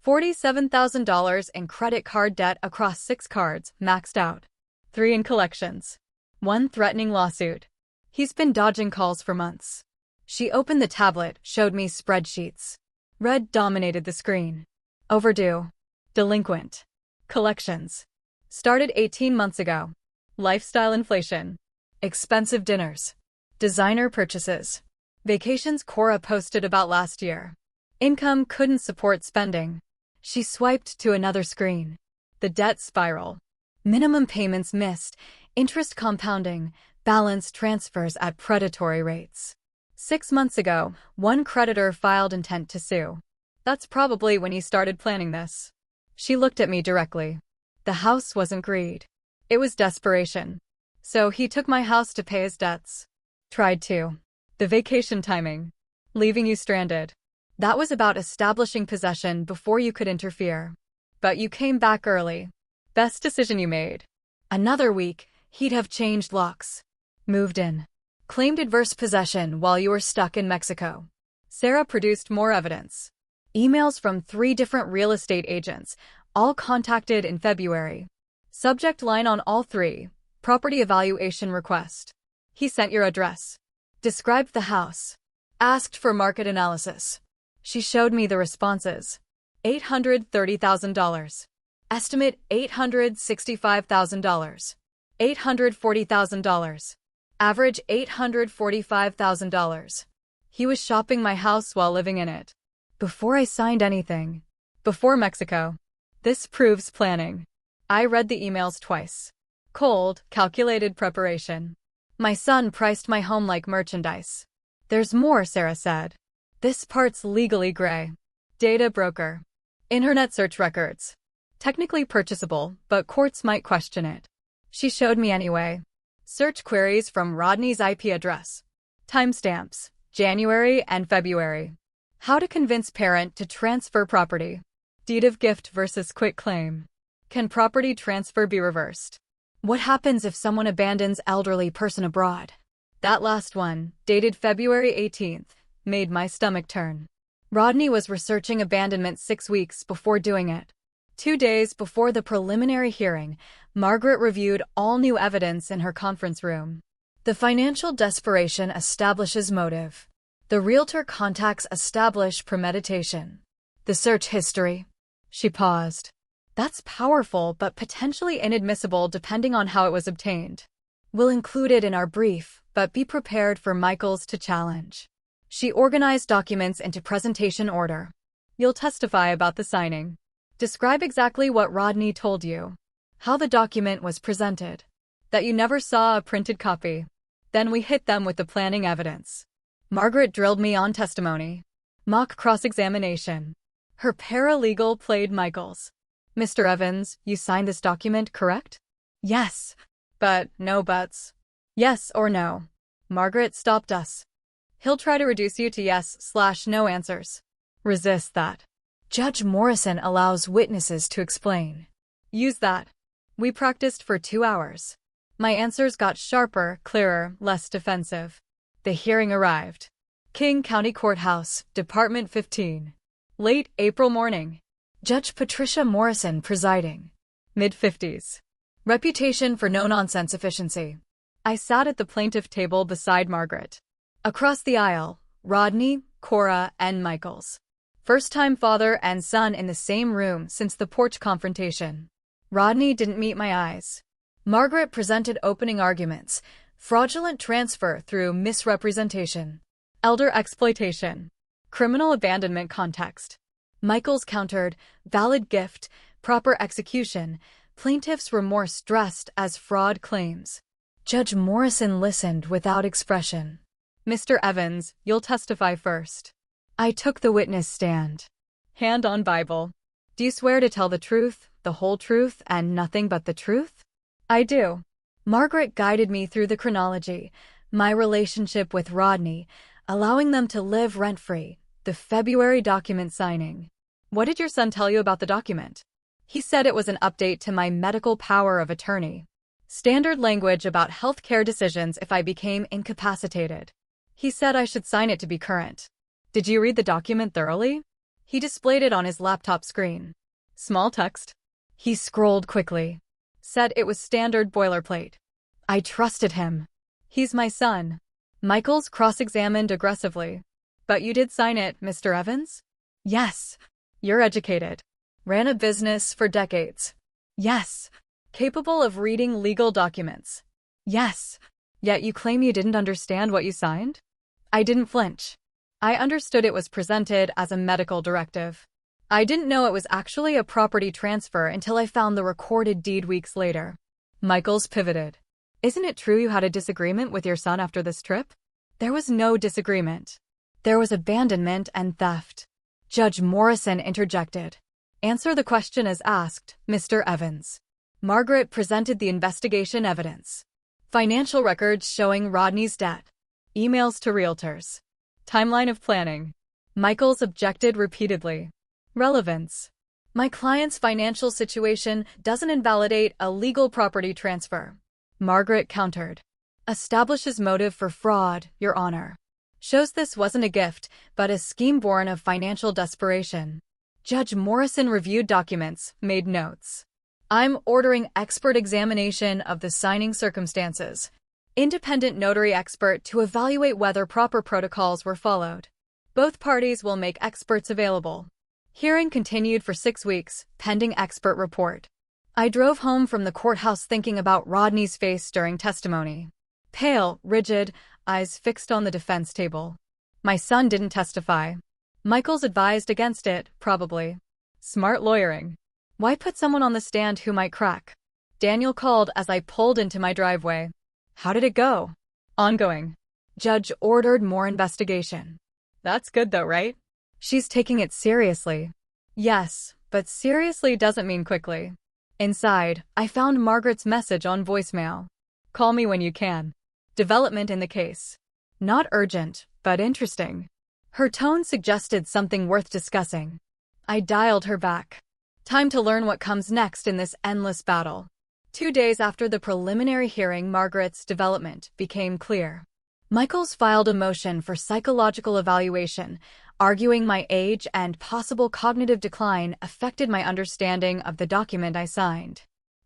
$47,000 in credit card debt across 6 cards, maxed out. 3 in collections. 1 threatening lawsuit. He's been dodging calls for months. She opened the tablet, showed me spreadsheets. Red dominated the screen. Overdue. Delinquent. Collections. Started 18 months ago. Lifestyle inflation. Expensive dinners. Designer purchases. Vacations Cora posted about last year. Income couldn't support spending. She swiped to another screen. The debt spiral. Minimum payments missed, interest compounding, balance transfers at predatory rates. 6 months ago, one creditor filed intent to sue. That's probably when he started planning this. She looked at me directly. The house wasn't greed. It was desperation. So he took my house to pay his debts. Tried to. The vacation timing. Leaving you stranded. That was about establishing possession before you could interfere. But you came back early. Best decision you made. Another week, he'd have changed locks. Moved in. Claimed adverse possession while you were stuck in Mexico. Sarah produced more evidence. Emails from 3 different real estate agents, all contacted in February. Subject line on all 3, property evaluation request. He sent your address. Described the house. Asked for market analysis. She showed me the responses. $830,000. Estimate $865,000. $840,000. Average $845,000. He was shopping my house while living in it. Before I signed anything. Before Mexico. This proves planning. I read the emails twice. Cold, calculated preparation. My son priced my home like merchandise. There's more, Sarah said. This part's legally gray. Data broker. Internet search records. Technically purchasable, but courts might question it. She showed me anyway. Search queries from Rodney's IP address. Timestamps, January and February. How to convince parent to transfer property. Deed of gift versus quit claim. Can property transfer be reversed? What happens if someone abandons elderly person abroad? That last one, dated February 18th, made my stomach turn. Rodney was researching abandonment 6 weeks before doing it. 2 days before the preliminary hearing, Margaret reviewed all new evidence in her conference room. The financial desperation establishes motive. The realtor contacts establish premeditation. The search history. She paused. That's powerful but potentially inadmissible depending on how it was obtained. We'll include it in our brief, but be prepared for Michaels to challenge. She organized documents into presentation order. You'll testify about the signing. Describe exactly what Rodney told you. How the document was presented. That you never saw a printed copy. Then we hit them with the planning evidence. Margaret drilled me on testimony. Mock cross-examination. Her paralegal played Michaels. Mr. Evans, you signed this document, correct? Yes. But no buts. Yes or no. Margaret stopped us. He'll try to reduce you to yes/no answers. Resist that. Judge Morrison allows witnesses to explain. Use that. We practiced for 2 hours. My answers got sharper, clearer, less defensive. The hearing arrived. King County Courthouse, Department 15. Late April morning. Judge Patricia Morrison presiding. Mid-50s. Reputation for no-nonsense efficiency. I sat at the plaintiff table beside Margaret. Across the aisle, Rodney, Cora, and Michaels. First-time father and son in the same room since the porch confrontation. Rodney didn't meet my eyes. Margaret presented opening arguments. Fraudulent transfer through misrepresentation. Elder exploitation. Criminal abandonment context. Michaels countered, valid gift, proper execution. Plaintiff's remorse dressed as fraud claims. Judge Morrison listened without expression. Mr. Evans, you'll testify first. I took the witness stand. Hand on Bible. Do you swear to tell the truth, the whole truth, and nothing but the truth? I do. Margaret guided me through the chronology, my relationship with Rodney, allowing them to live rent-free, the February document signing. What did your son tell you about the document? He said it was an update to my medical power of attorney. Standard language about healthcare decisions if I became incapacitated. He said I should sign it to be current. Did you read the document thoroughly? He displayed it on his laptop screen. Small text. He scrolled quickly. Said it was standard boilerplate. I trusted him. He's my son. Michaels cross-examined aggressively. But you did sign it, Mr. Evans? Yes. You're educated. Ran a business for decades. Yes. Capable of reading legal documents. Yes. Yet you claim you didn't understand what you signed? I didn't flinch. I understood it was presented as a medical directive. I didn't know it was actually a property transfer until I found the recorded deed weeks later. Michaels pivoted. Isn't it true you had a disagreement with your son after this trip? There was no disagreement. There was abandonment and theft. Judge Morrison interjected. Answer the question as asked, Mr. Evans. Margaret presented the investigation evidence. Financial records showing Rodney's debt. Emails to realtors. Timeline of planning. Michaels objected repeatedly. Relevance. My client's financial situation doesn't invalidate a legal property transfer. Margaret countered. Establishes motive for fraud, Your Honor. Shows this wasn't a gift, but a scheme born of financial desperation. Judge Morrison reviewed documents, made notes. I'm ordering expert examination of the signing circumstances. Independent notary expert to evaluate whether proper protocols were followed. Both parties will make experts available. Hearing continued for 6 weeks, pending expert report. I drove home from the courthouse thinking about Rodney's face during testimony. Pale, rigid, eyes fixed on the defense table. My son didn't testify. Michaels advised against it, probably. Smart lawyering. Why put someone on the stand who might crack? Daniel called as I pulled into my driveway. How did it go? Ongoing. Judge ordered more investigation. That's good though, right? She's taking it seriously. Yes, but seriously doesn't mean quickly. Inside, I found Margaret's message on voicemail. Call me when you can. Development in the case. Not urgent, but interesting. Her tone suggested something worth discussing. I dialed her back. Time to learn what comes next in this endless battle. 2 days after the preliminary hearing, Margaret's development became clear. Michaels filed a motion for psychological evaluation, arguing my age and possible cognitive decline affected my understanding of the document I signed.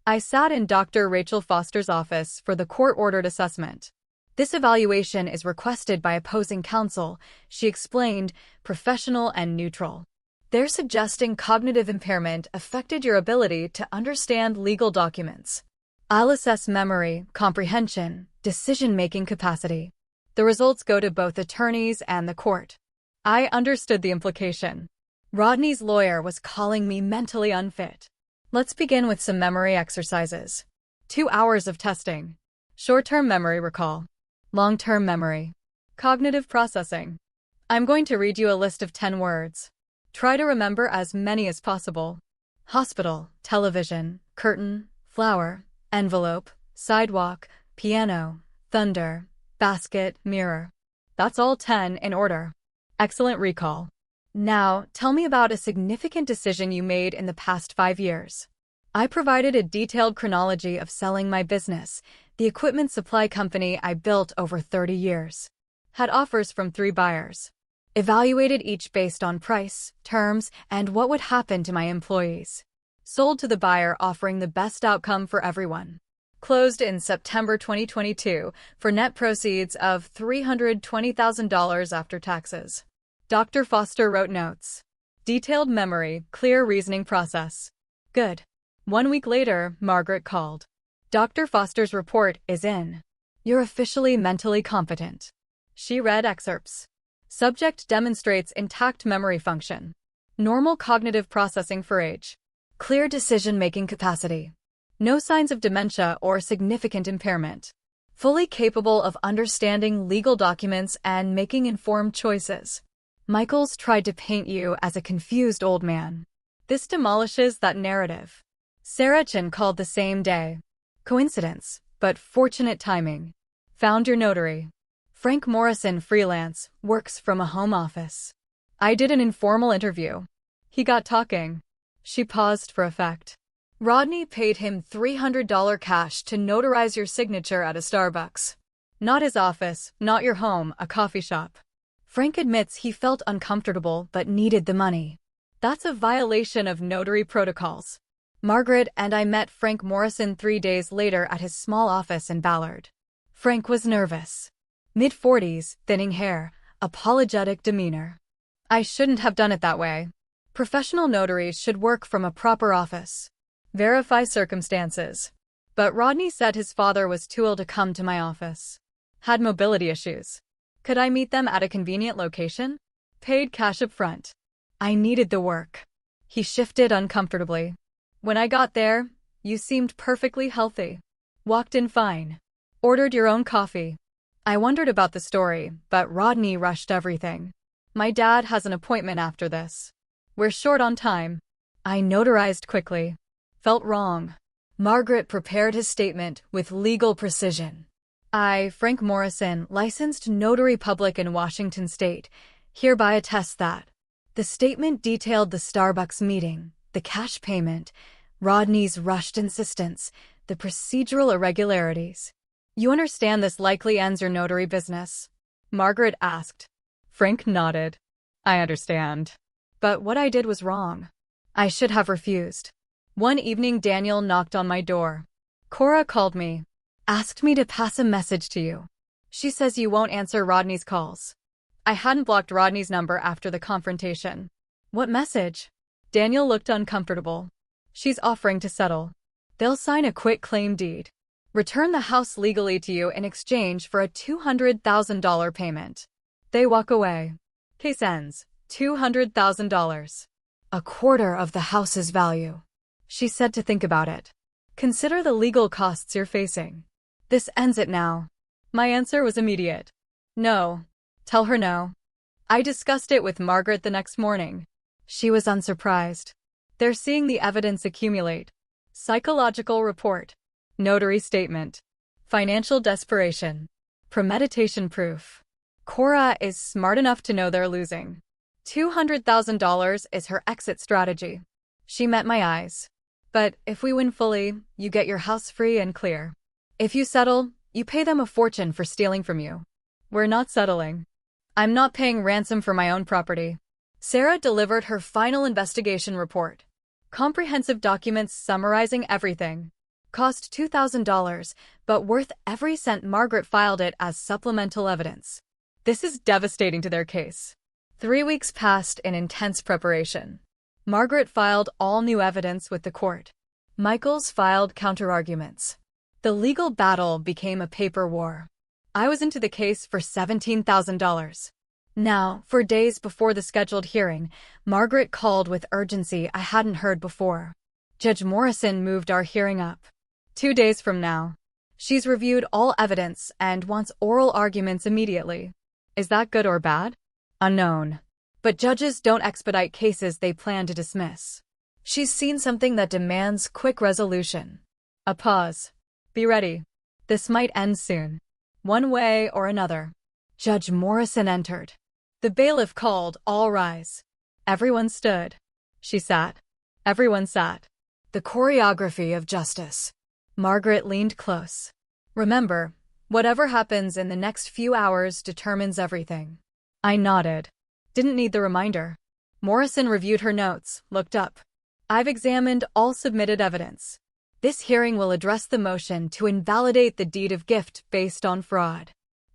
I sat in Dr. Rachel Foster's office for the court-ordered assessment. This evaluation is requested by opposing counsel, she explained, professional and neutral. They're suggesting cognitive impairment affected your ability to understand legal documents. I'll assess memory, comprehension, decision-making capacity. The results go to both attorneys and the court. I understood the implication. Rodney's lawyer was calling me mentally unfit. Let's begin with some memory exercises. 2 hours of testing. Short-term memory recall. Long-term memory. Cognitive processing. I'm going to read you a list of 10 words. Try to remember as many as possible. Hospital, television, curtain, flower, envelope, sidewalk, piano, thunder, basket, mirror. That's all 10 in order. Excellent recall. Now, tell me about a significant decision you made in the past 5 years. I provided a detailed chronology of selling my business, the equipment supply company I built over 30 years. Had offers from 3 buyers. Evaluated each based on price, terms, and what would happen to my employees. Sold to the buyer offering the best outcome for everyone. Closed in September 2022 for net proceeds of $320,000 after taxes. Dr. Foster wrote notes. Detailed memory, clear reasoning process. Good. 1 week later, Margaret called. Dr. Foster's report is in. You're officially mentally competent. She read excerpts. Subject demonstrates intact memory function. Normal cognitive processing for age. Clear decision-making capacity. No signs of dementia or significant impairment. Fully capable of understanding legal documents and making informed choices. Michaels tried to paint you as a confused old man. This demolishes that narrative. Sarah Chin called the same day. Coincidence, but fortunate timing. Found your notary. Frank Morrison, freelance, works from a home office. I did an informal interview. He got talking. She paused for effect. Rodney paid him $300 cash to notarize your signature at a Starbucks. Not his office, not your home, a coffee shop. Frank admits he felt uncomfortable but needed the money. That's a violation of notary protocols. Margaret and I met Frank Morrison 3 days later at his small office in Ballard. Frank was nervous. Mid-40s, thinning hair, apologetic demeanor. I shouldn't have done it that way. Professional notaries should work from a proper office. Verify circumstances. But Rodney said his father was too ill to come to my office. Had mobility issues. Could I meet them at a convenient location? Paid cash up front. I needed the work. He shifted uncomfortably. When I got there, you seemed perfectly healthy. Walked in fine. Ordered your own coffee. I wondered about the story, but Rodney rushed everything. My dad has an appointment after this. We're short on time. I notarized quickly. Felt wrong. Margaret prepared his statement with legal precision. I, Frank Morrison, licensed notary public in Washington State, hereby attest that. The statement detailed the Starbucks meeting, the cash payment, Rodney's rushed insistence, the procedural irregularities. You understand this likely ends your notary business? Margaret asked. Frank nodded. I understand. But what I did was wrong. I should have refused. One evening Daniel knocked on my door. Cora called me. Asked me to pass a message to you. She says you won't answer Rodney's calls. I hadn't blocked Rodney's number after the confrontation. What message? Daniel looked uncomfortable. She's offering to settle. They'll sign a quit-claim deed. Return the house legally to you in exchange for a $200,000 payment. They walk away. Case ends. $200,000. A quarter of the house's value. She said to think about it. Consider the legal costs you're facing. This ends it now. My answer was immediate. No. Tell her no. I discussed it with Margaret the next morning. She was unsurprised. They're seeing the evidence accumulate. Psychological report. Notary statement. Financial desperation. Premeditation proof. Cora is smart enough to know they're losing. $200,000 is her exit strategy. She met my eyes. But if we win fully, you get your house free and clear. If you settle, you pay them a fortune for stealing from you. We're not settling. I'm not paying ransom for my own property. Sarah delivered her final investigation report. Comprehensive documents summarizing everything. Cost $2,000, but worth every cent. Margaret filed it as supplemental evidence. This is devastating to their case. 3 weeks passed in intense preparation. Margaret filed all new evidence with the court. Michaels filed counterarguments. The legal battle became a paper war. I was into the case for $17,000. Now, for days before the scheduled hearing, Margaret called with urgency I hadn't heard before. Judge Morrison moved our hearing up. 2 days from now. She's reviewed all evidence and wants oral arguments immediately. Is that good or bad? Unknown. But judges don't expedite cases they plan to dismiss. She's seen something that demands quick resolution. A pause. Be ready. This might end soon. One way or another. Judge Morrison entered. The bailiff called, all rise. Everyone stood. She sat. Everyone sat. The choreography of justice. Margaret leaned close. Remember, whatever happens in the next few hours determines everything. I nodded. Didn't need the reminder. Morrison reviewed her notes, looked up. I've examined all submitted evidence. This hearing will address the motion to invalidate the deed of gift based on fraud.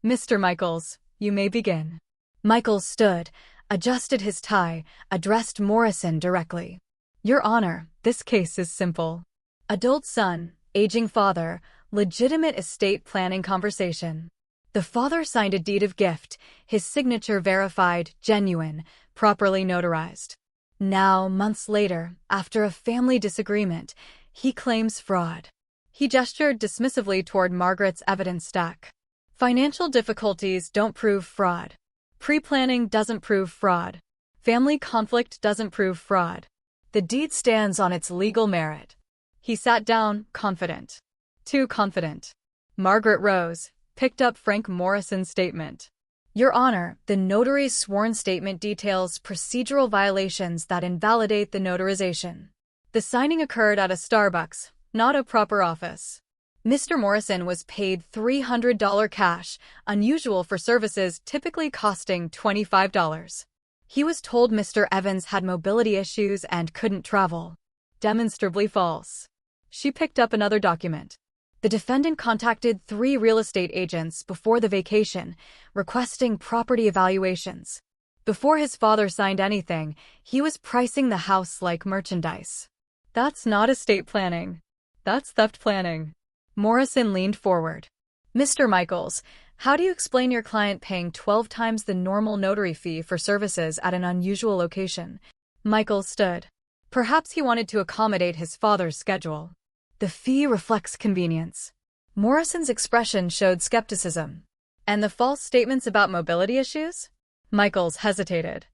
Mr. Michaels, you may begin. Michaels stood, adjusted his tie, addressed Morrison directly. Your Honor, this case is simple. Adult son, aging father, legitimate estate planning conversation. The father signed a deed of gift, his signature verified, genuine, properly notarized. Now, months later, after a family disagreement, he claims fraud. He gestured dismissively toward Margaret's evidence stack. Financial difficulties don't prove fraud. Pre-planning doesn't prove fraud. Family conflict doesn't prove fraud. The deed stands on its legal merit. He sat down, confident. Too confident. Margaret rose, picked up Frank Morrison's statement. Your Honor, the notary's sworn statement details procedural violations that invalidate the notarization. The The signing occurred at a Starbucks, not a proper office. Mr. Morrison was paid $300 cash, unusual for services typically costing $25. He was told Mr. Evans had mobility issues and couldn't travel. Demonstrably false. She picked up another document. The defendant contacted 3 real estate agents before the vacation, requesting property evaluations. Before his father signed anything, he was pricing the house like merchandise. That's not estate planning. That's theft planning. Morrison leaned forward. Mr. Michaels, how do you explain your client paying 12 times the normal notary fee for services at an unusual location? Michaels stood. Perhaps he wanted to accommodate his father's schedule. The fee reflects convenience. Morrison's expression showed skepticism. And the false statements about mobility issues? Michaels hesitated.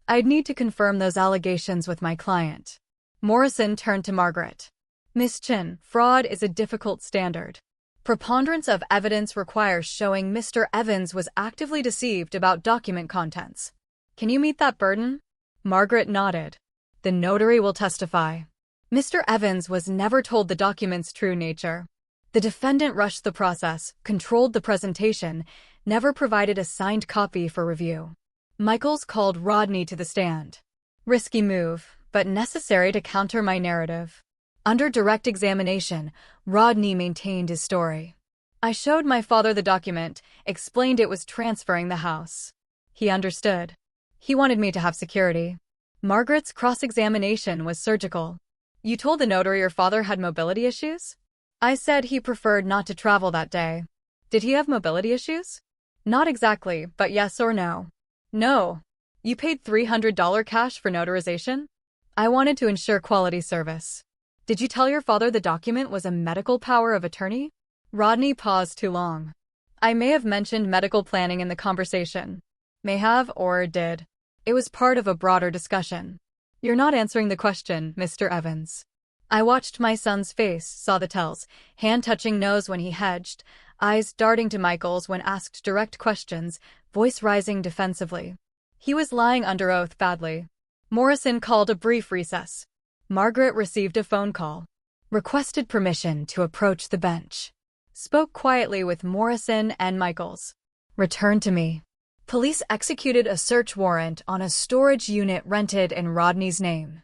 I'd need to confirm those allegations with my client. Morrison turned to Margaret. Miss Chin, fraud is a difficult standard. Preponderance of evidence requires showing Mr. Evans was actively deceived about document contents. Can you meet that burden? Margaret nodded. The notary will testify. Mr. Evans was never told the document's true nature. The defendant rushed the process, controlled the presentation, never provided a signed copy for review. Michaels called Rodney to the stand. Risky move, but necessary to counter my narrative. Under direct examination, Rodney maintained his story. I showed my father the document, explained it was transferring the house. He understood. He wanted me to have security. Margaret's cross-examination was surgical. You told the notary your father had mobility issues? I said he preferred not to travel that day. Did he have mobility issues? Not exactly, but yes or no. No. You paid $300 cash for notarization? I wanted to ensure quality service. Did you tell your father the document was a medical power of attorney? Rodney paused too long. I may have mentioned medical planning in the conversation. May have or did. It was part of a broader discussion. You're not answering the question, Mr. Evans. I watched my son's face, saw the tells, hand touching nose when he hedged, eyes darting to Michaels when asked direct questions, voice rising defensively. He was lying under oath badly. Morrison called a brief recess. Margaret received a phone call. Requested permission to approach the bench. Spoke quietly with Morrison and Michaels. Returned to me. Police executed a search warrant on a storage unit rented in Rodney's name.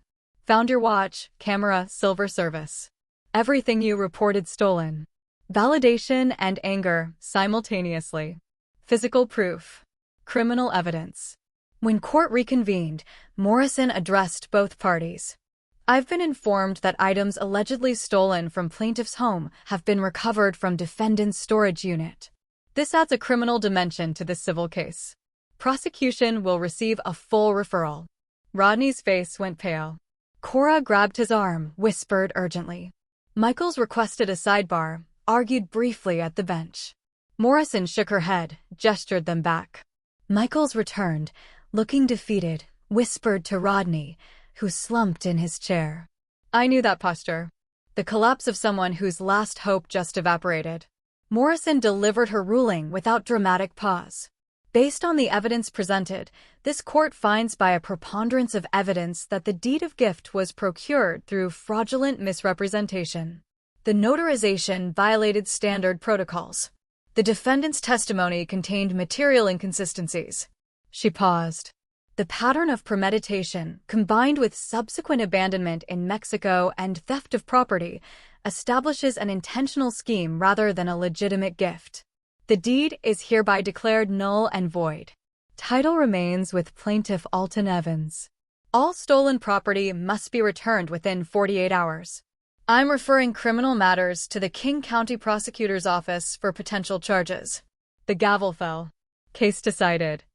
Found your watch, camera, silver service. Everything you reported stolen. Validation and anger simultaneously. Physical proof. Criminal evidence. When court reconvened, Morrison addressed both parties. I've been informed that items allegedly stolen from plaintiff's home have been recovered from defendant's storage unit. This adds a criminal dimension to this civil case. Prosecution will receive a full referral. Rodney's face went pale. Cora grabbed his arm, whispered urgently. Michaels requested a sidebar, argued briefly at the bench. Morrison shook her head, gestured them back. Michaels returned, looking defeated, whispered to Rodney, who slumped in his chair. I knew that posture. The collapse of someone whose last hope just evaporated. Morrison delivered her ruling without dramatic pause. Based on the evidence presented, this court finds by a preponderance of evidence that the deed of gift was procured through fraudulent misrepresentation. The notarization violated standard protocols. The defendant's testimony contained material inconsistencies. She paused. The pattern of premeditation, combined with subsequent abandonment in Mexico and theft of property, establishes an intentional scheme rather than a legitimate gift. The deed is hereby declared null and void. Title remains with plaintiff Alton Evans. All stolen property must be returned within 48 hours. I'm referring criminal matters to the King County Prosecutor's Office for potential charges. The gavel fell. Case decided.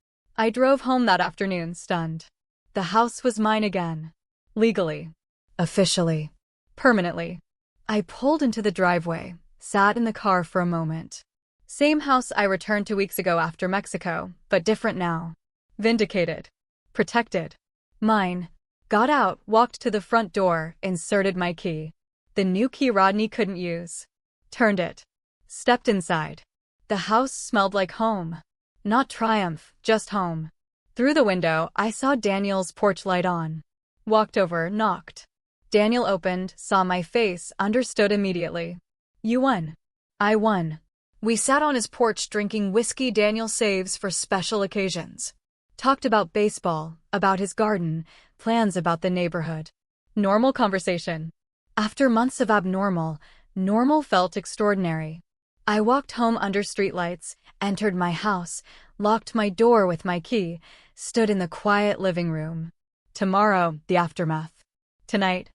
I drove home that afternoon, stunned. The house was mine again. Legally. Officially. Permanently. I pulled into the driveway, sat in the car for a moment. Same house I returned 2 weeks ago after Mexico, but different now. Vindicated. Protected. Mine. Got out, walked to the front door, inserted my key. The new key Rodney couldn't use. Turned it. Stepped inside. The house smelled like home. Not triumph, just home. Through the window, I saw Daniel's porch light on. Walked over, knocked. Daniel opened, saw my face, understood immediately. You won. I won. We sat on his porch drinking whiskey Daniel saves for special occasions. Talked about baseball, about his garden, plans about the neighborhood. Normal conversation. After months of abnormal, normal felt extraordinary. I walked home under streetlights, entered my house, locked my door with my key, stood in the quiet living room. Tomorrow, the aftermath. Tonight,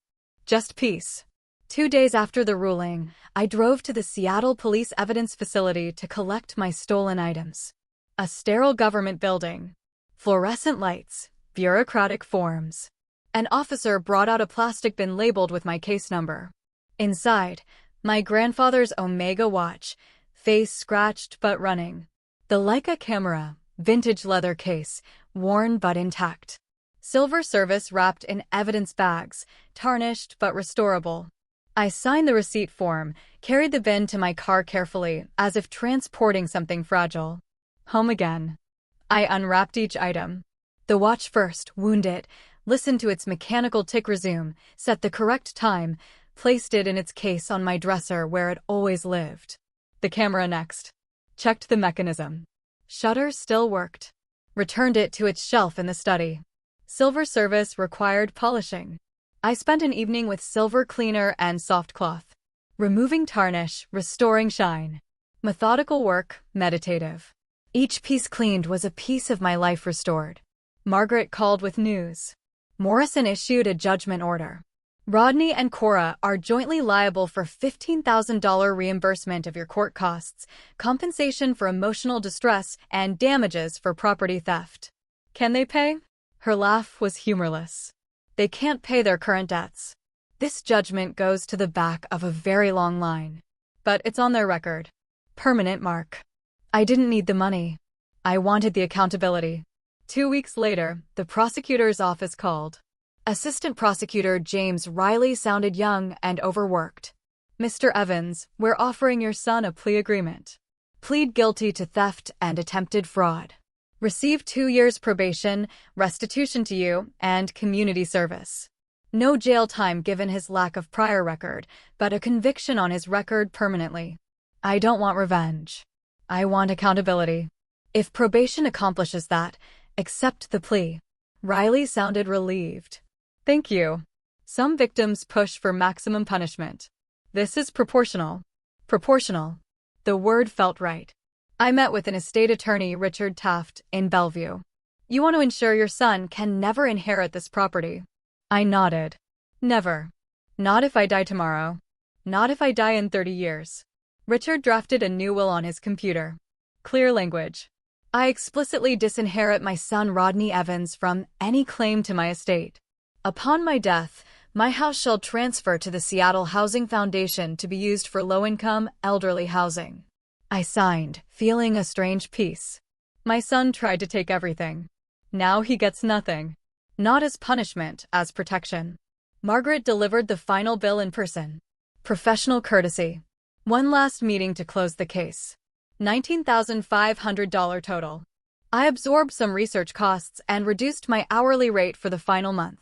just peace. 2 days after the ruling, I drove to the Seattle Police Evidence Facility to collect my stolen items. A sterile government building. Fluorescent lights, bureaucratic forms. An officer brought out a plastic bin labeled with my case number. Inside, my grandfather's Omega watch, face scratched but running. The Leica camera, vintage leather case, worn but intact. Silver service wrapped in evidence bags, tarnished but restorable. I signed the receipt form, carried the bin to my car carefully, as if transporting something fragile. Home again. I unwrapped each item. The watch first, wound it, listened to its mechanical tick resume, set the correct time, placed it in its case on my dresser where it always lived. The camera next. Checked the mechanism. Shutter still worked. Returned it to its shelf in the study. Silver service required polishing. I spent an evening with silver cleaner and soft cloth. Removing tarnish, restoring shine. Methodical work, meditative. Each piece cleaned was a piece of my life restored. Margaret called with news. Morrison issued a judgment order. Rodney and Cora are jointly liable for $15,000 reimbursement of your court costs, compensation for emotional distress, and damages for property theft. Can they pay? Her laugh was humorless. They can't pay their current debts. This judgment goes to the back of a very long line. But it's on their record. Permanent mark. I didn't need the money. I wanted the accountability. 2 weeks later, the prosecutor's office called. Assistant Prosecutor James Riley sounded young and overworked. Mr. Evans, we're offering your son a plea agreement. Plead guilty to theft and attempted fraud. Receive 2 years probation, restitution to you, and community service. No jail time given his lack of prior record, but a conviction on his record permanently. I don't want revenge. I want accountability. If probation accomplishes that, accept the plea. Riley sounded relieved. Thank you. Some victims push for maximum punishment. This is proportional. Proportional. The word felt right. I met with an estate attorney, Richard Taft, in Bellevue. You want to ensure your son can never inherit this property. I nodded. Never. Not if I die tomorrow. Not if I die in 30 years. Richard drafted a new will on his computer. Clear language. I explicitly disinherit my son Rodney Evans from any claim to my estate. Upon my death, my house shall transfer to the Seattle Housing Foundation to be used for low-income, elderly housing. I signed, feeling a strange peace. My son tried to take everything. Now he gets nothing. Not as punishment, as protection. Margaret delivered the final bill in person. Professional courtesy. One last meeting to close the case. $19,500 total. I absorbed some research costs and reduced my hourly rate for the final month.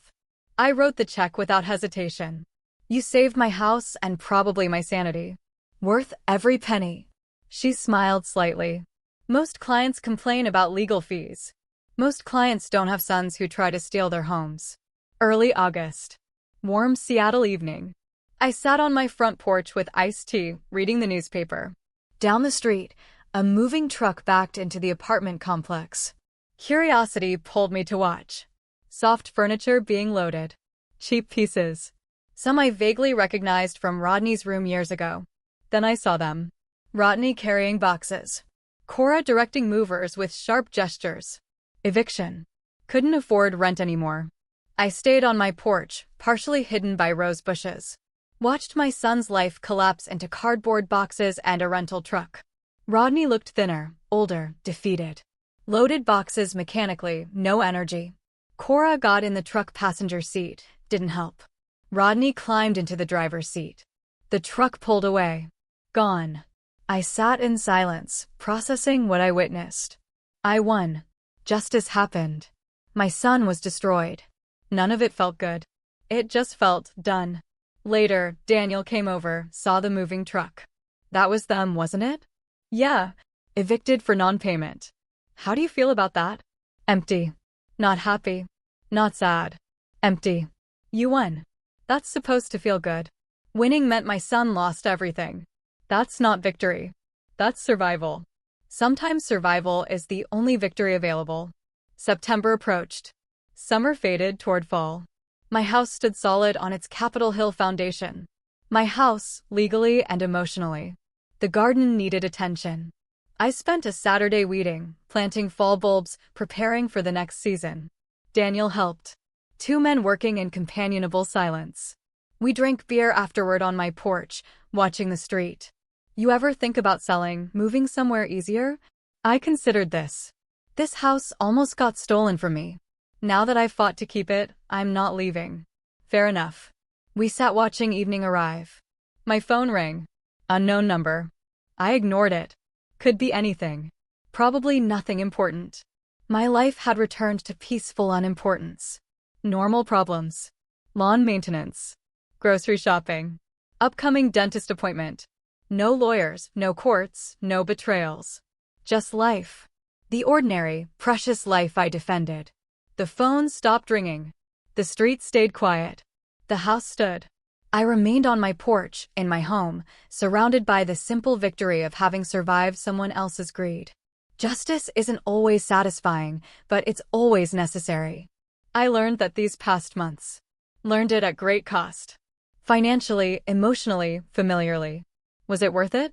I wrote the check without hesitation. You saved my house and probably my sanity. Worth every penny. She smiled slightly. Most clients complain about legal fees. Most clients don't have sons who try to steal their homes. Early August. Warm Seattle evening. I sat on my front porch with iced tea, reading the newspaper. Down the street, a moving truck backed into the apartment complex. Curiosity pulled me to watch. Soft furniture being loaded. Cheap pieces. Some I vaguely recognized from Rodney's room years ago. Then I saw them. Rodney carrying boxes. Cora directing movers with sharp gestures. Eviction. Couldn't afford rent anymore. I stayed on my porch, partially hidden by rose bushes. Watched my son's life collapse into cardboard boxes and a rental truck. Rodney looked thinner, older, defeated. Loaded boxes mechanically, no energy. Cora got in the truck passenger seat, didn't help. Rodney climbed into the driver's seat. The truck pulled away. Gone. I sat in silence, processing what I witnessed. I won. Justice happened. My son was destroyed. None of it felt good. It just felt done. Later, Daniel came over, saw the moving truck. That was them, wasn't it? Yeah. Evicted for non-payment. How do you feel about that? Empty. Not happy. Not sad. Empty. You won. That's supposed to feel good. Winning meant my son lost everything. That's not victory. That's survival. Sometimes survival is the only victory available. September approached. Summer faded toward fall. My house stood solid on its Capitol Hill foundation. My house, legally and emotionally. The garden needed attention. I spent a Saturday weeding, planting fall bulbs, preparing for the next season. Daniel helped. 2 men working in companionable silence. We drank beer afterward on my porch, watching the street. You ever think about selling, moving somewhere easier? I considered this. This house almost got stolen from me. Now that I've fought to keep it, I'm not leaving. Fair enough. We sat watching evening arrive. My phone rang. Unknown number. I ignored it. Could be anything. Probably nothing important. My life had returned to peaceful unimportance. Normal problems. Lawn maintenance. Grocery shopping. Upcoming dentist appointment. No lawyers, no courts, no betrayals. Just life. The ordinary, precious life I defended. The phone stopped ringing. The street stayed quiet. The house stood. I remained on my porch, in my home, surrounded by the simple victory of having survived someone else's greed. Justice isn't always satisfying, but it's always necessary. I learned that these past months. Learned it at great cost. Financially, emotionally, familiarly. Was it worth it?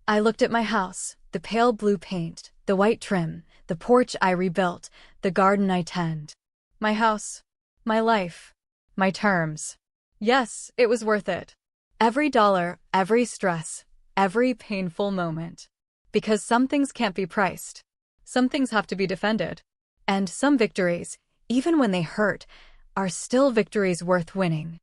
I looked at my house, the pale blue paint, the white trim, the porch I rebuilt, the garden I tend. My house. My life. My terms. Yes, it was worth it. Every dollar, every stress, every painful moment. Because some things can't be priced. Some things have to be defended. And some victories, even when they hurt, are still victories worth winning.